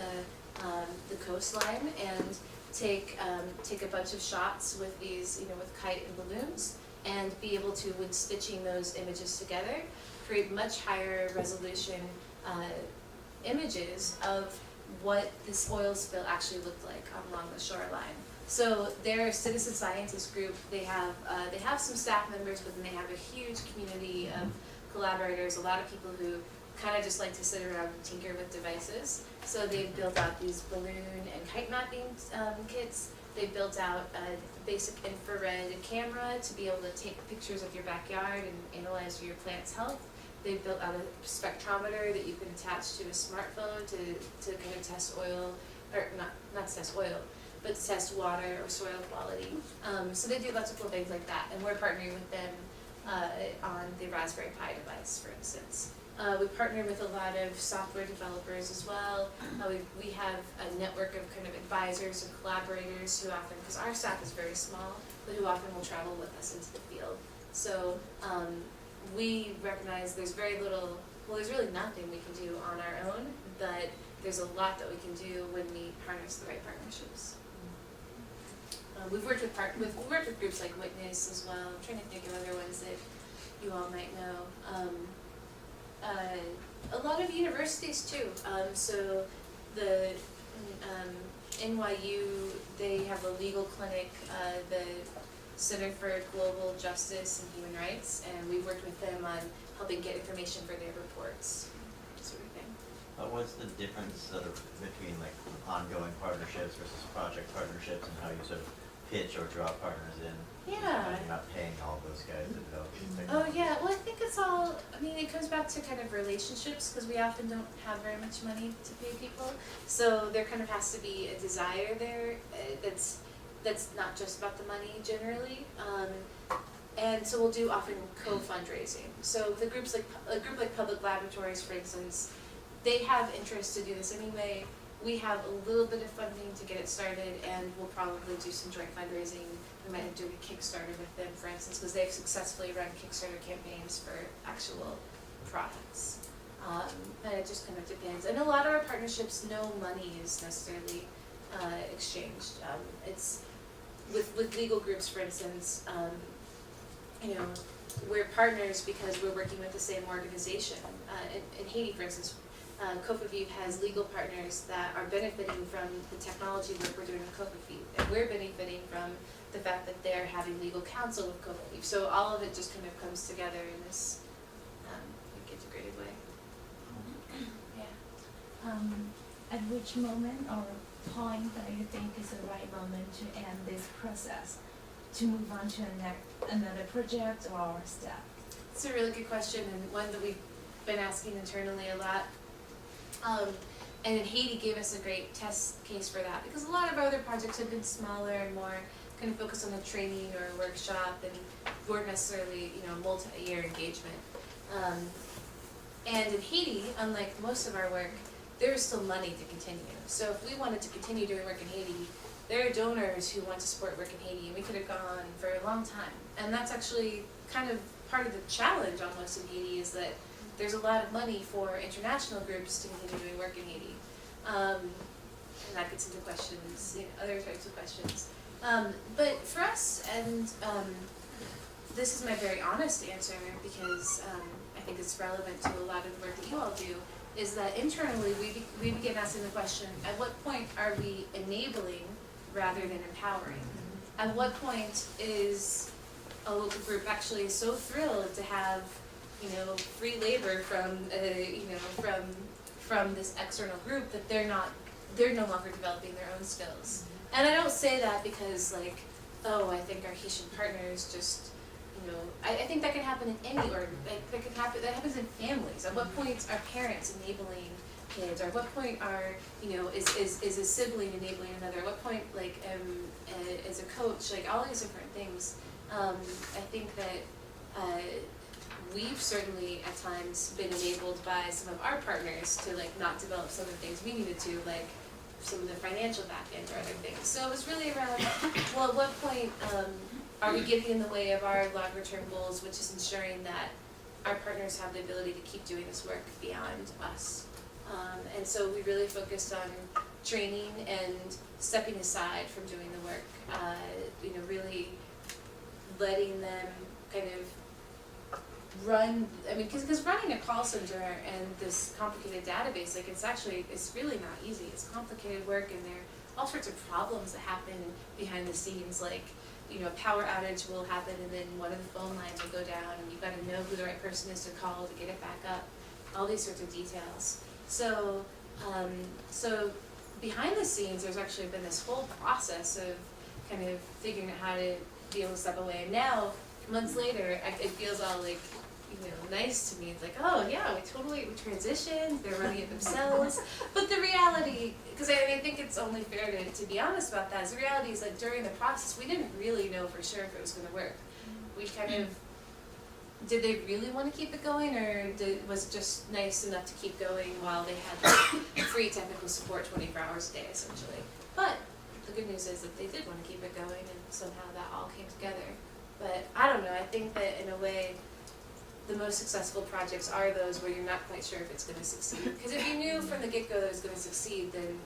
the coastline and take a bunch of shots with these, with kite and balloons, and be able to, when stitching those images together, create much higher resolution images of what this oil spill actually looked like along the shoreline. So their citizen scientist group, they have some staff members, but then they have a huge community of collaborators, a lot of people who kind of just like to sit around and tinker with devices. So they've built out these balloon and kite mapping kits. They built out a basic infrared camera to be able to take pictures of your backyard and analyze your plant's health. They built out a spectrometer that you can attach to a smartphone to kind of test oil, or not to test oil, but to test water or soil quality. So they do lots of cool things like that, and we're partnering with them on the Raspberry Pi device, for instance. We partner with a lot of software developers as well. We have a network of kind of advisors and collaborators who often, because our staff is very small, but who often will travel with us into the field. So we recognize there's very little, well, there's really nothing we can do on our own, but there's a lot that we can do when we harness the right partnerships. We've worked with groups like Witness as well. I'm trying to think of other ones that you all might know. A lot of universities too. So the NYU, they have a legal clinic, the Center for Global Justice and Human Rights, and we've worked with them on helping get information for their reports, sort of thing. What's the difference sort of between like ongoing partnerships versus project partnerships, and how you sort of pitch or draw partners in? Yeah. You're not paying all those guys to develop these Oh technologies. yeah, well I think it's all, it comes back to kind of relationships, because we often don't have very much money to pay people. So there kind of has to be a desire there that's not just about the money generally. And so we'll do often co-fundraising. So the group like Public Laboratories, for instance, they have interest to do this anyway. We have a little bit of funding to get it started, and we'll probably do some joint fundraising. We might do a Kickstarter with them, for instance, because they've successfully run Kickstarter campaigns for actual products. And it just kind of depends. And a lot of our partnerships, no money is necessarily exchanged. It's with legal groups, for instance, we're partners because we're working with the same organization. In Haiti, for instance, Jacobi has legal partners that are benefiting from the technology work we're doing with Jacobi, and we're benefiting from the fact that they're having legal counsel with Jacobi. So all of it just kind of comes together in this integrated way. Yeah. At which moment or point do you think is the right moment to end this process, to move on to another project or step? It's a really good question, and one that we've been asking internally a lot. And in Haiti gave us a great test case for that, because a lot of our other projects have been smaller and more kind of focused on a training or a workshop, and weren't necessarily, multi-year engagement. And in Haiti, unlike most of our work, there is still money to continue. So if we wanted to continue doing work in Haiti, there are donors who want to support work in Haiti, and we could have gone for a long time. And that's actually kind of part of the challenge almost in Haiti, is that there's a lot of money for international groups to continue doing work in Haiti. And that gets into questions, other types of questions. But for us, and this is my very honest answer, because I think it's relevant to a lot of the work that you all do, is that internally we begin asking the question, at what point are we enabling rather than empowering? At what point is a local group actually so thrilled to have free labor from from this external group that they're no longer developing their own skills? And I don't say that because I think our Haitian partners just, I think that can happen in any org. That happens in families. At what point are parents enabling kids? Or at what point are, is a sibling enabling another? At what point, as a coach, all these different things. I think that we've certainly at times been enabled by some of our partners to like not develop some of the things we needed to, like some of the financial back end or other things. So it was really around, well, at what point are we getting in the way of our longer term goals, which is ensuring that our partners have the ability to keep doing this work beyond us. And so we really focused on training and stepping aside from doing the work, really letting them kind of run, because running a call center and this complicated database, like it's really not easy. It's complicated work, and there are all sorts of problems that happen behind the scenes, like, a power outage will happen and then one of the phone lines will go down and you've got to know who the right person is to call to get it back up, all these sorts of details. So, behind the scenes, there's actually been this whole process of kind of figuring out how to be able to step away. And now, months later, it feels all like, nice to me. It's like, oh yeah, we transitioned, they're running it themselves. But the reality, because I think it's only fair to be honest about that, is the reality is that during the process, we didn't really know for sure if it was going to work. We kind of, did they really want to keep it going, or was it just nice enough to keep going while they had free technical support 24 hours a day, essentially? But the good news is that they did want to keep it going, and somehow that all came together. But I don't know, I think that in a way, the most successful projects are those where you're not quite sure if it's going to succeed. Because if you knew from the get-go that it was going to succeed, then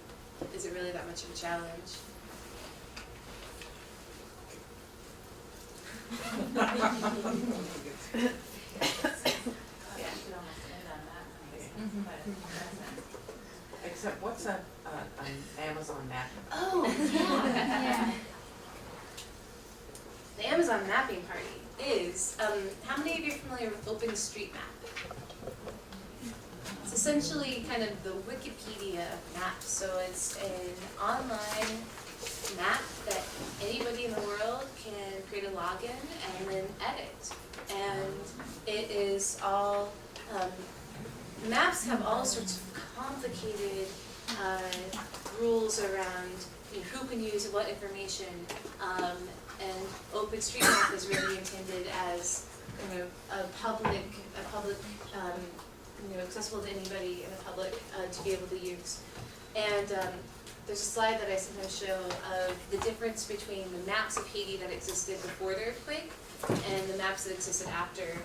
is it really that much of a challenge? Except what's an Amazon map? Oh, yeah. The Amazon mapping party is, how many of you are familiar with OpenStreetMap? It's essentially kind of the Wikipedia of maps. So it's an online map that anybody in the world can create a login and then edit. And it is all, maps have all sorts of complicated rules around who can use what information, and OpenStreetMap is really intended as a public, accessible to anybody in the public to be able to use. And there's a slide that I sometimes show of the difference between the maps of Haiti that existed before the earthquake and the maps that existed after,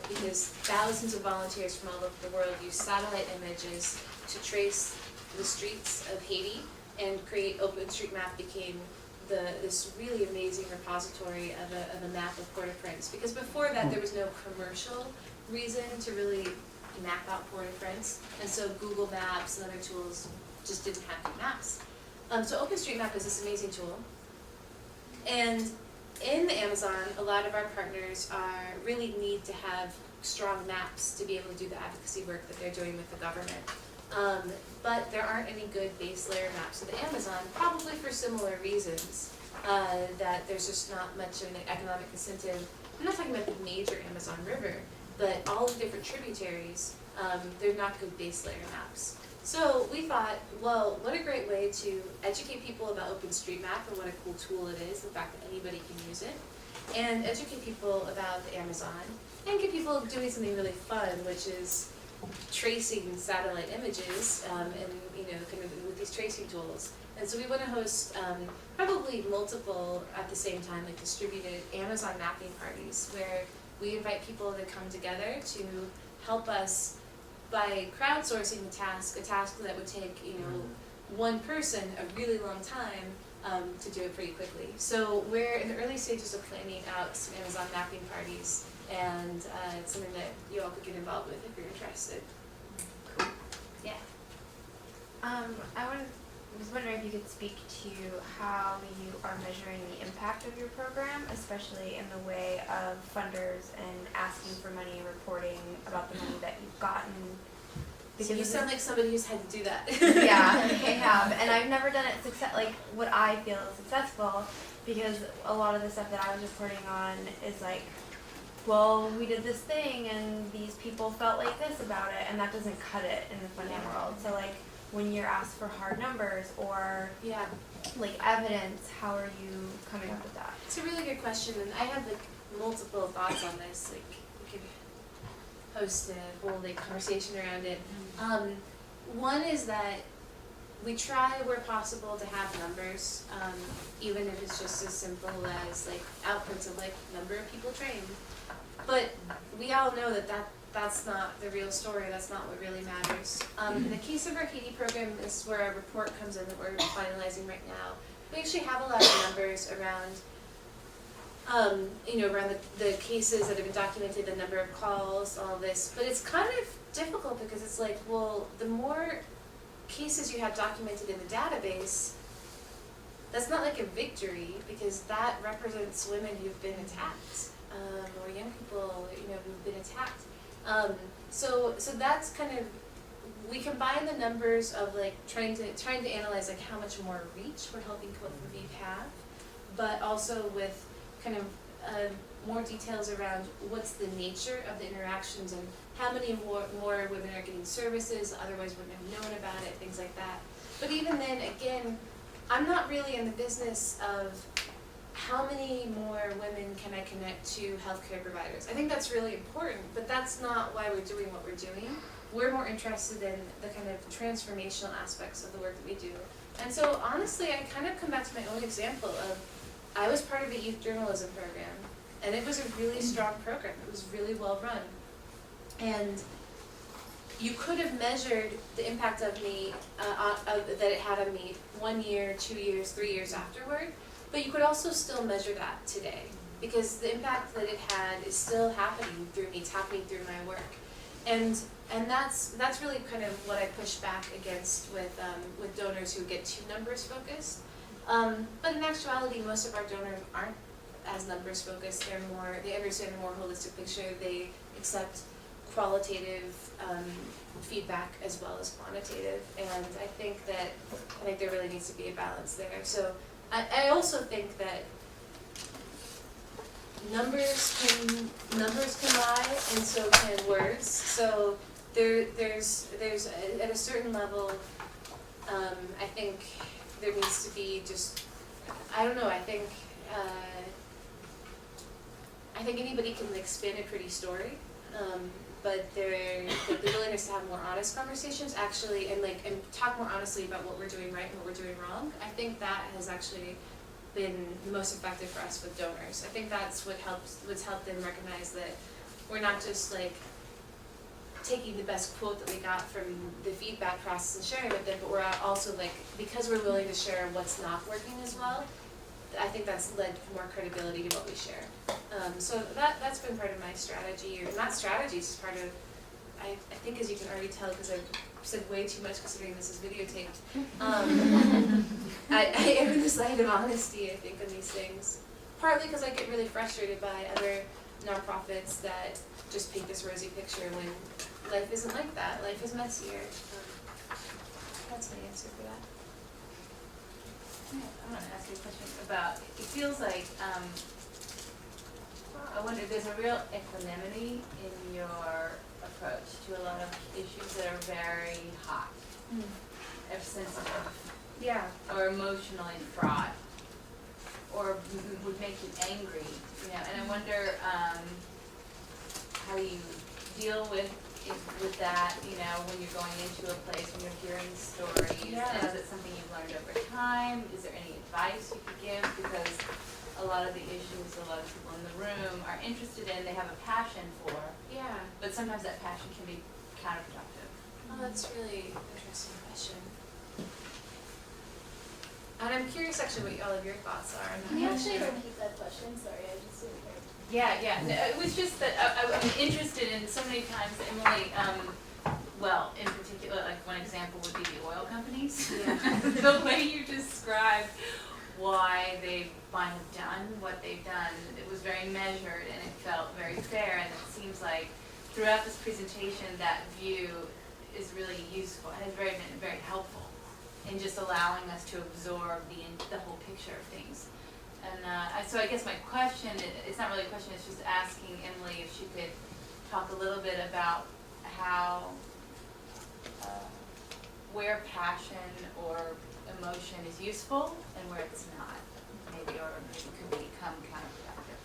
because thousands of volunteers from all over the world use satellite images to trace the streets of Haiti, and create OpenStreetMap became this really amazing repository of a map of Port-au-Prince. Because before that, there was no commercial reason to really map out Port-au-Prince, and so Google Maps and other tools just didn't have good maps. So OpenStreetMap is this amazing tool. And in the Amazon, a lot of our partners really need to have strong maps to be able to do the advocacy work that they're doing with the government. But there aren't any good base layer maps in the Amazon, probably for similar reasons, that there's just not much of an economic incentive. I'm not talking about the major Amazon River, but all the different tributaries, they're not good base layer maps. So we thought, well, what a great way to educate people about OpenStreetMap and what a cool tool it is, the fact that anybody can use it, and educate people about the Amazon, and get people doing something really fun, which is tracing satellite images, and kind of with these tracing tools. And so we want to host probably multiple at the same time, like distributed Amazon mapping parties, where we invite people to come together to help us by crowdsourcing a task that would take one person a really long time to do it pretty quickly. So we're in the early stages of planning out some Amazon mapping parties, and it's something that you all could get involved with if you're interested. Cool. Yeah. I was wondering if you could speak to how you are measuring the impact of your program, especially in the way of funders and asking for money and reporting about the money that you've gotten. Because you sound like somebody who's had to do that. Yeah, I have, and I've never done it like what I feel is successful, because a lot of the stuff that I was reporting on is like, well, we did this thing and these people felt like this about it, and that doesn't cut it in the funding world. So like, when you're asked for hard numbers or like evidence, how are you coming up with that? It's a really good question, and I have like multiple thoughts on this. Like, we could host a whole like conversation around it. One is that we try where possible to have numbers, even if it's just as simple as like outputs of like number of people trained. But we all know that that's not the real story, that's not what really matters. In the case of our Haiti program, this is where our report comes in that we're finalizing right now. We actually have a lot of numbers around, around the cases that have been documented, the number of calls, all this. But it's kind of difficult because it's like, well, the more cases you have documented in the database, that's not like a victory because that represents women who've been attacked, or young people, who've been attacked. So that's kind of, we combine the numbers of like trying to analyze like how much more reach we're helping Code for Vive have, but also with kind of more details around what's the nature of the interactions and how many more women are getting services, otherwise wouldn't have known about it, things like that. But even then, again, I'm not really in the business of how many more women can I connect to healthcare providers. I think that's really important, but that's not why we're doing what we're doing. We're more interested in the kind of transformational aspects of the work that we do. And so honestly, I kind of come back to my own example of, I was part of a youth journalism program, and it was a really strong program. It was really well run. And you could have measured the impact of me, that it had on me 1 year, 2 years, 3 years afterward, but you could also still measure that today, because the impact that it had is still happening through me, it's happening through my work. And that's really kind of what I push back against with donors who get too numbers focused. But in actuality, most of our donors aren't as numbers focused. They understand a more holistic picture. They accept qualitative feedback as well as quantitative. And I think there really needs to be a balance there. So I also think that numbers can lie, and so can words. So there's at a certain level, I think there needs to be just, I don't know, I think anybody can like spin a pretty story, but the willingness to have more honest conversations actually, and talk more honestly about what we're doing right and what we're doing wrong, I think that has actually been the most effective for us with donors. I think that's what's helped them recognize that we're not just like taking the best quote that we got from the feedback process and sharing with them, but we're also like, because we're willing to share what's not working as well, I think that's led to more credibility to what we share. So that's been part of my strategy, or not strategy, it's just part of, I think, as you can already tell because I've said way too much considering this is videotaped. I am in this light of honesty, I think, on these things. Partly because I get really frustrated by other nonprofits that just paint this rosy picture when life isn't like that. Life is messier. That's my answer for that. I want to ask you a question about, it feels like, I wonder, there's a real equanimity in your approach to a lot of issues that are very hot, or sensitive, or emotionally fraught, or would make you angry, and I wonder how you deal with that, when you're going into a place, when you're hearing stories, and is it something you've learned over time? Is there any advice you could give? Because a lot of the issues a lot of people in the room are interested in, they have a passion for, but sometimes that passion can be counterproductive. Oh, that's a really interesting question. And I'm curious actually what all of your thoughts are. Can you actually repeat that question? Sorry, I just didn't hear. Yeah. No, it was just that I'm interested in so many times, Emily, well, in particular, like one example would be the oil companies. The way you described why they might have done what they've done, it was very measured and it felt very fair, and it seems like throughout this presentation that view is really useful, has been very helpful in just allowing us to absorb the whole picture of things. And so I guess my question, it's not really a question, it's just asking Emily if she could talk a little bit about how, where passion or emotion is useful and where it's not, maybe, or maybe could become counterproductive.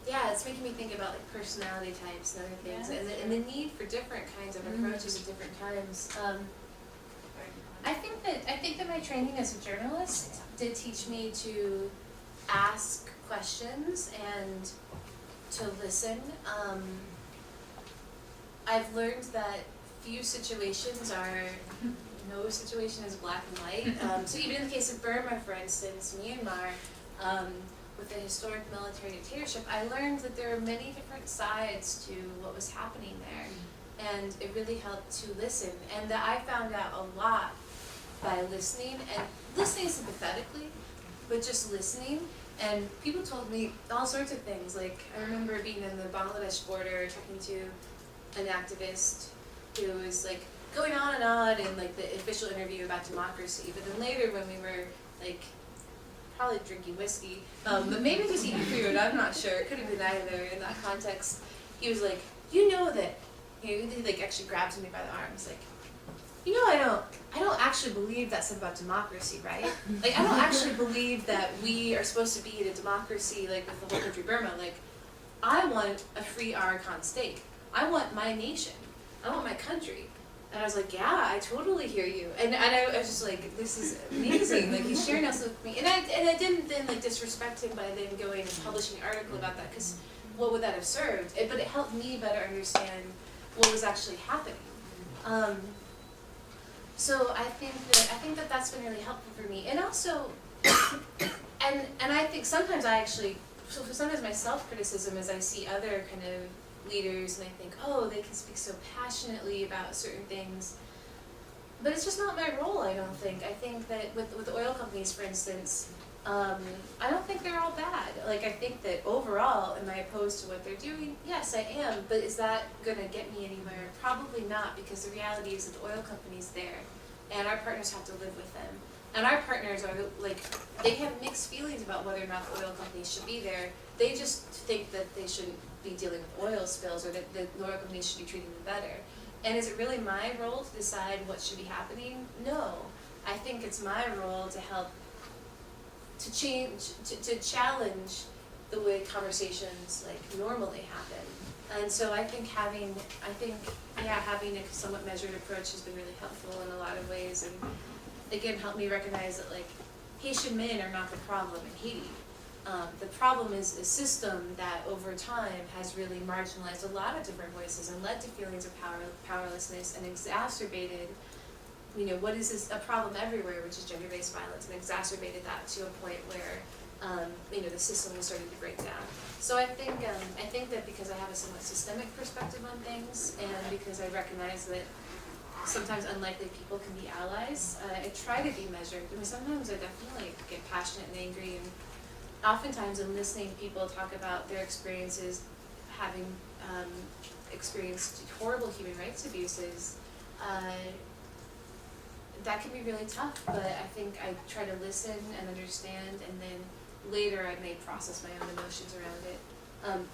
Yeah, it's making me think about like personality types and other things, and the need for different kinds of approaches at different times. I think that my training as a journalist did teach me to ask questions and to listen. I've learned that few situations are, no situation is black and white. So even in the case of Burma, for instance, Myanmar, with the historic military dictatorship, I learned that there are many different sides to what was happening there. And it really helped to listen. And that I found out a lot by listening, and listening sympathetically, but just listening. And people told me all sorts of things. Like, I remember being in the Bangladesh border talking to an activist who was like going on in like the official interview about democracy. But then later when we were like probably drinking whiskey, but maybe just eating food, I'm not sure. It could have been either in that context. He was like, you know that, he like actually grabs me by the arms, like, you know, I don't actually believe that stuff about democracy, right? Like, I don't actually believe that we are supposed to be in a democracy, like, with the whole country Burma. Like, I want a free Arakan state. I want my nation. I want my country. And I was like, yeah, I totally hear you. And I was just like, this is amazing. Like, he's sharing this with me. And I didn't then, like, disrespect him by then going and publishing an article about that, because what would that have served? But it helped me better understand what was actually happening. So I think that that's been really helpful for me. And also, and I think sometimes sometimes my self-criticism is I see other kind of leaders and I think, oh, they can speak so passionately about certain things. But it's just not my role, I don't think. I think that with oil companies, for instance, I don't think they're all bad. Like, I think that overall, am I opposed to what they're doing? Yes, I am. But is that going to get me anywhere? Probably not, because the reality is that the oil company's there, and our partners have to live with them. And our partners are, like, they have mixed feelings about whether or not the oil companies should be there. They just think that they shouldn't be dealing with oil spills, or that the oil companies should be treating them better. And is it really my role to decide what should be happening? No. I think it's my role to help to change, to challenge the way conversations like normally happen. And so I think having a somewhat measured approach has been really helpful in a lot of ways, and again helped me recognize that like Haitian men are not the problem in Haiti. The problem is a system that over time has really marginalized a lot of different voices and led to feelings of powerlessness and exacerbated, what is a problem everywhere, which is gender-based violence, and exacerbated that to a point where, the system was starting to break down. So I think that because I have a somewhat systemic perspective on things, and because I recognize that sometimes unlikely people can be allies, I try to be measured. I mean, sometimes I definitely get passionate and angry, and oftentimes in listening people talk about their experiences having experienced horrible human rights abuses, that can be really tough, but I think I try to listen and understand, and then later I may process my own emotions around it.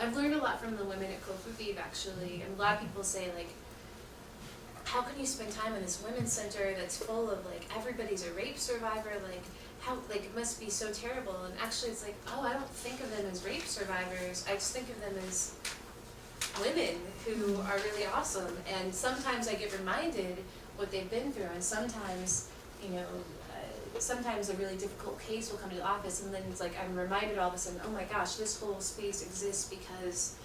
I've learned a lot from the women at Jacobi, actually, and a lot of people say, like, how can you spend time in this women's center that's full of, like, everybody's a rape survivor, like, how, like, it must be so terrible, and actually it's like, oh, I don't think of them as rape survivors, I just think of them as women who are really awesome, and sometimes I get reminded what they've been through, and sometimes, sometimes a really difficult case will come to the office, and then it's like I'm reminded all of a sudden, oh my gosh, this whole space exists because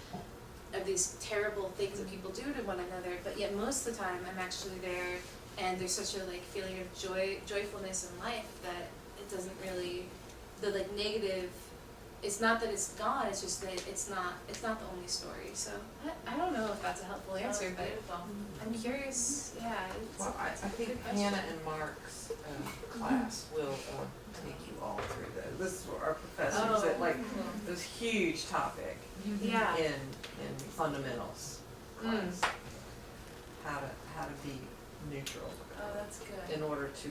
of these terrible things that people do to one another, but yet most of the time I'm actually there, and there's such a like feeling of joyfulness in life that it doesn't really, the like negative, it's not that it's gone, it's just that it's not the only story. So I don't know if that's a helpful answer, but I'm curious. Yeah. Well, I think Hannah and Mark's class will take you all through that. This is our professors at like this huge topic in fundamentals class. How to be neutral. Oh, that's good. In order to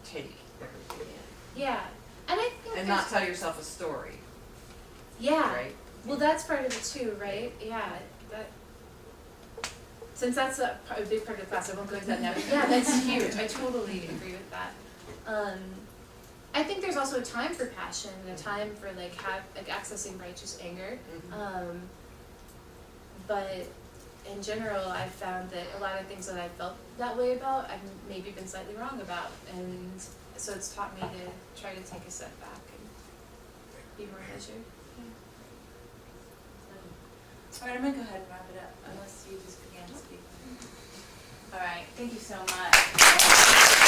take everything in. Yeah, and I think and not tell yourself a story. Yeah. Right? Well, that's part of it too, right? Yeah. That. Since that's a big part of the class, I won't go into that now. But yeah, that's huge. I totally agree with that. I think there's also a time for passion and a time for like accessing righteous anger. but in general, I've found that a lot of things that I felt that way about, I've maybe been slightly wrong about, and so it's taught me to try to take a step back and be more measured. Alright, I'm gonna go ahead and wrap it up, unless you just began to speak. Alright, thank you so much.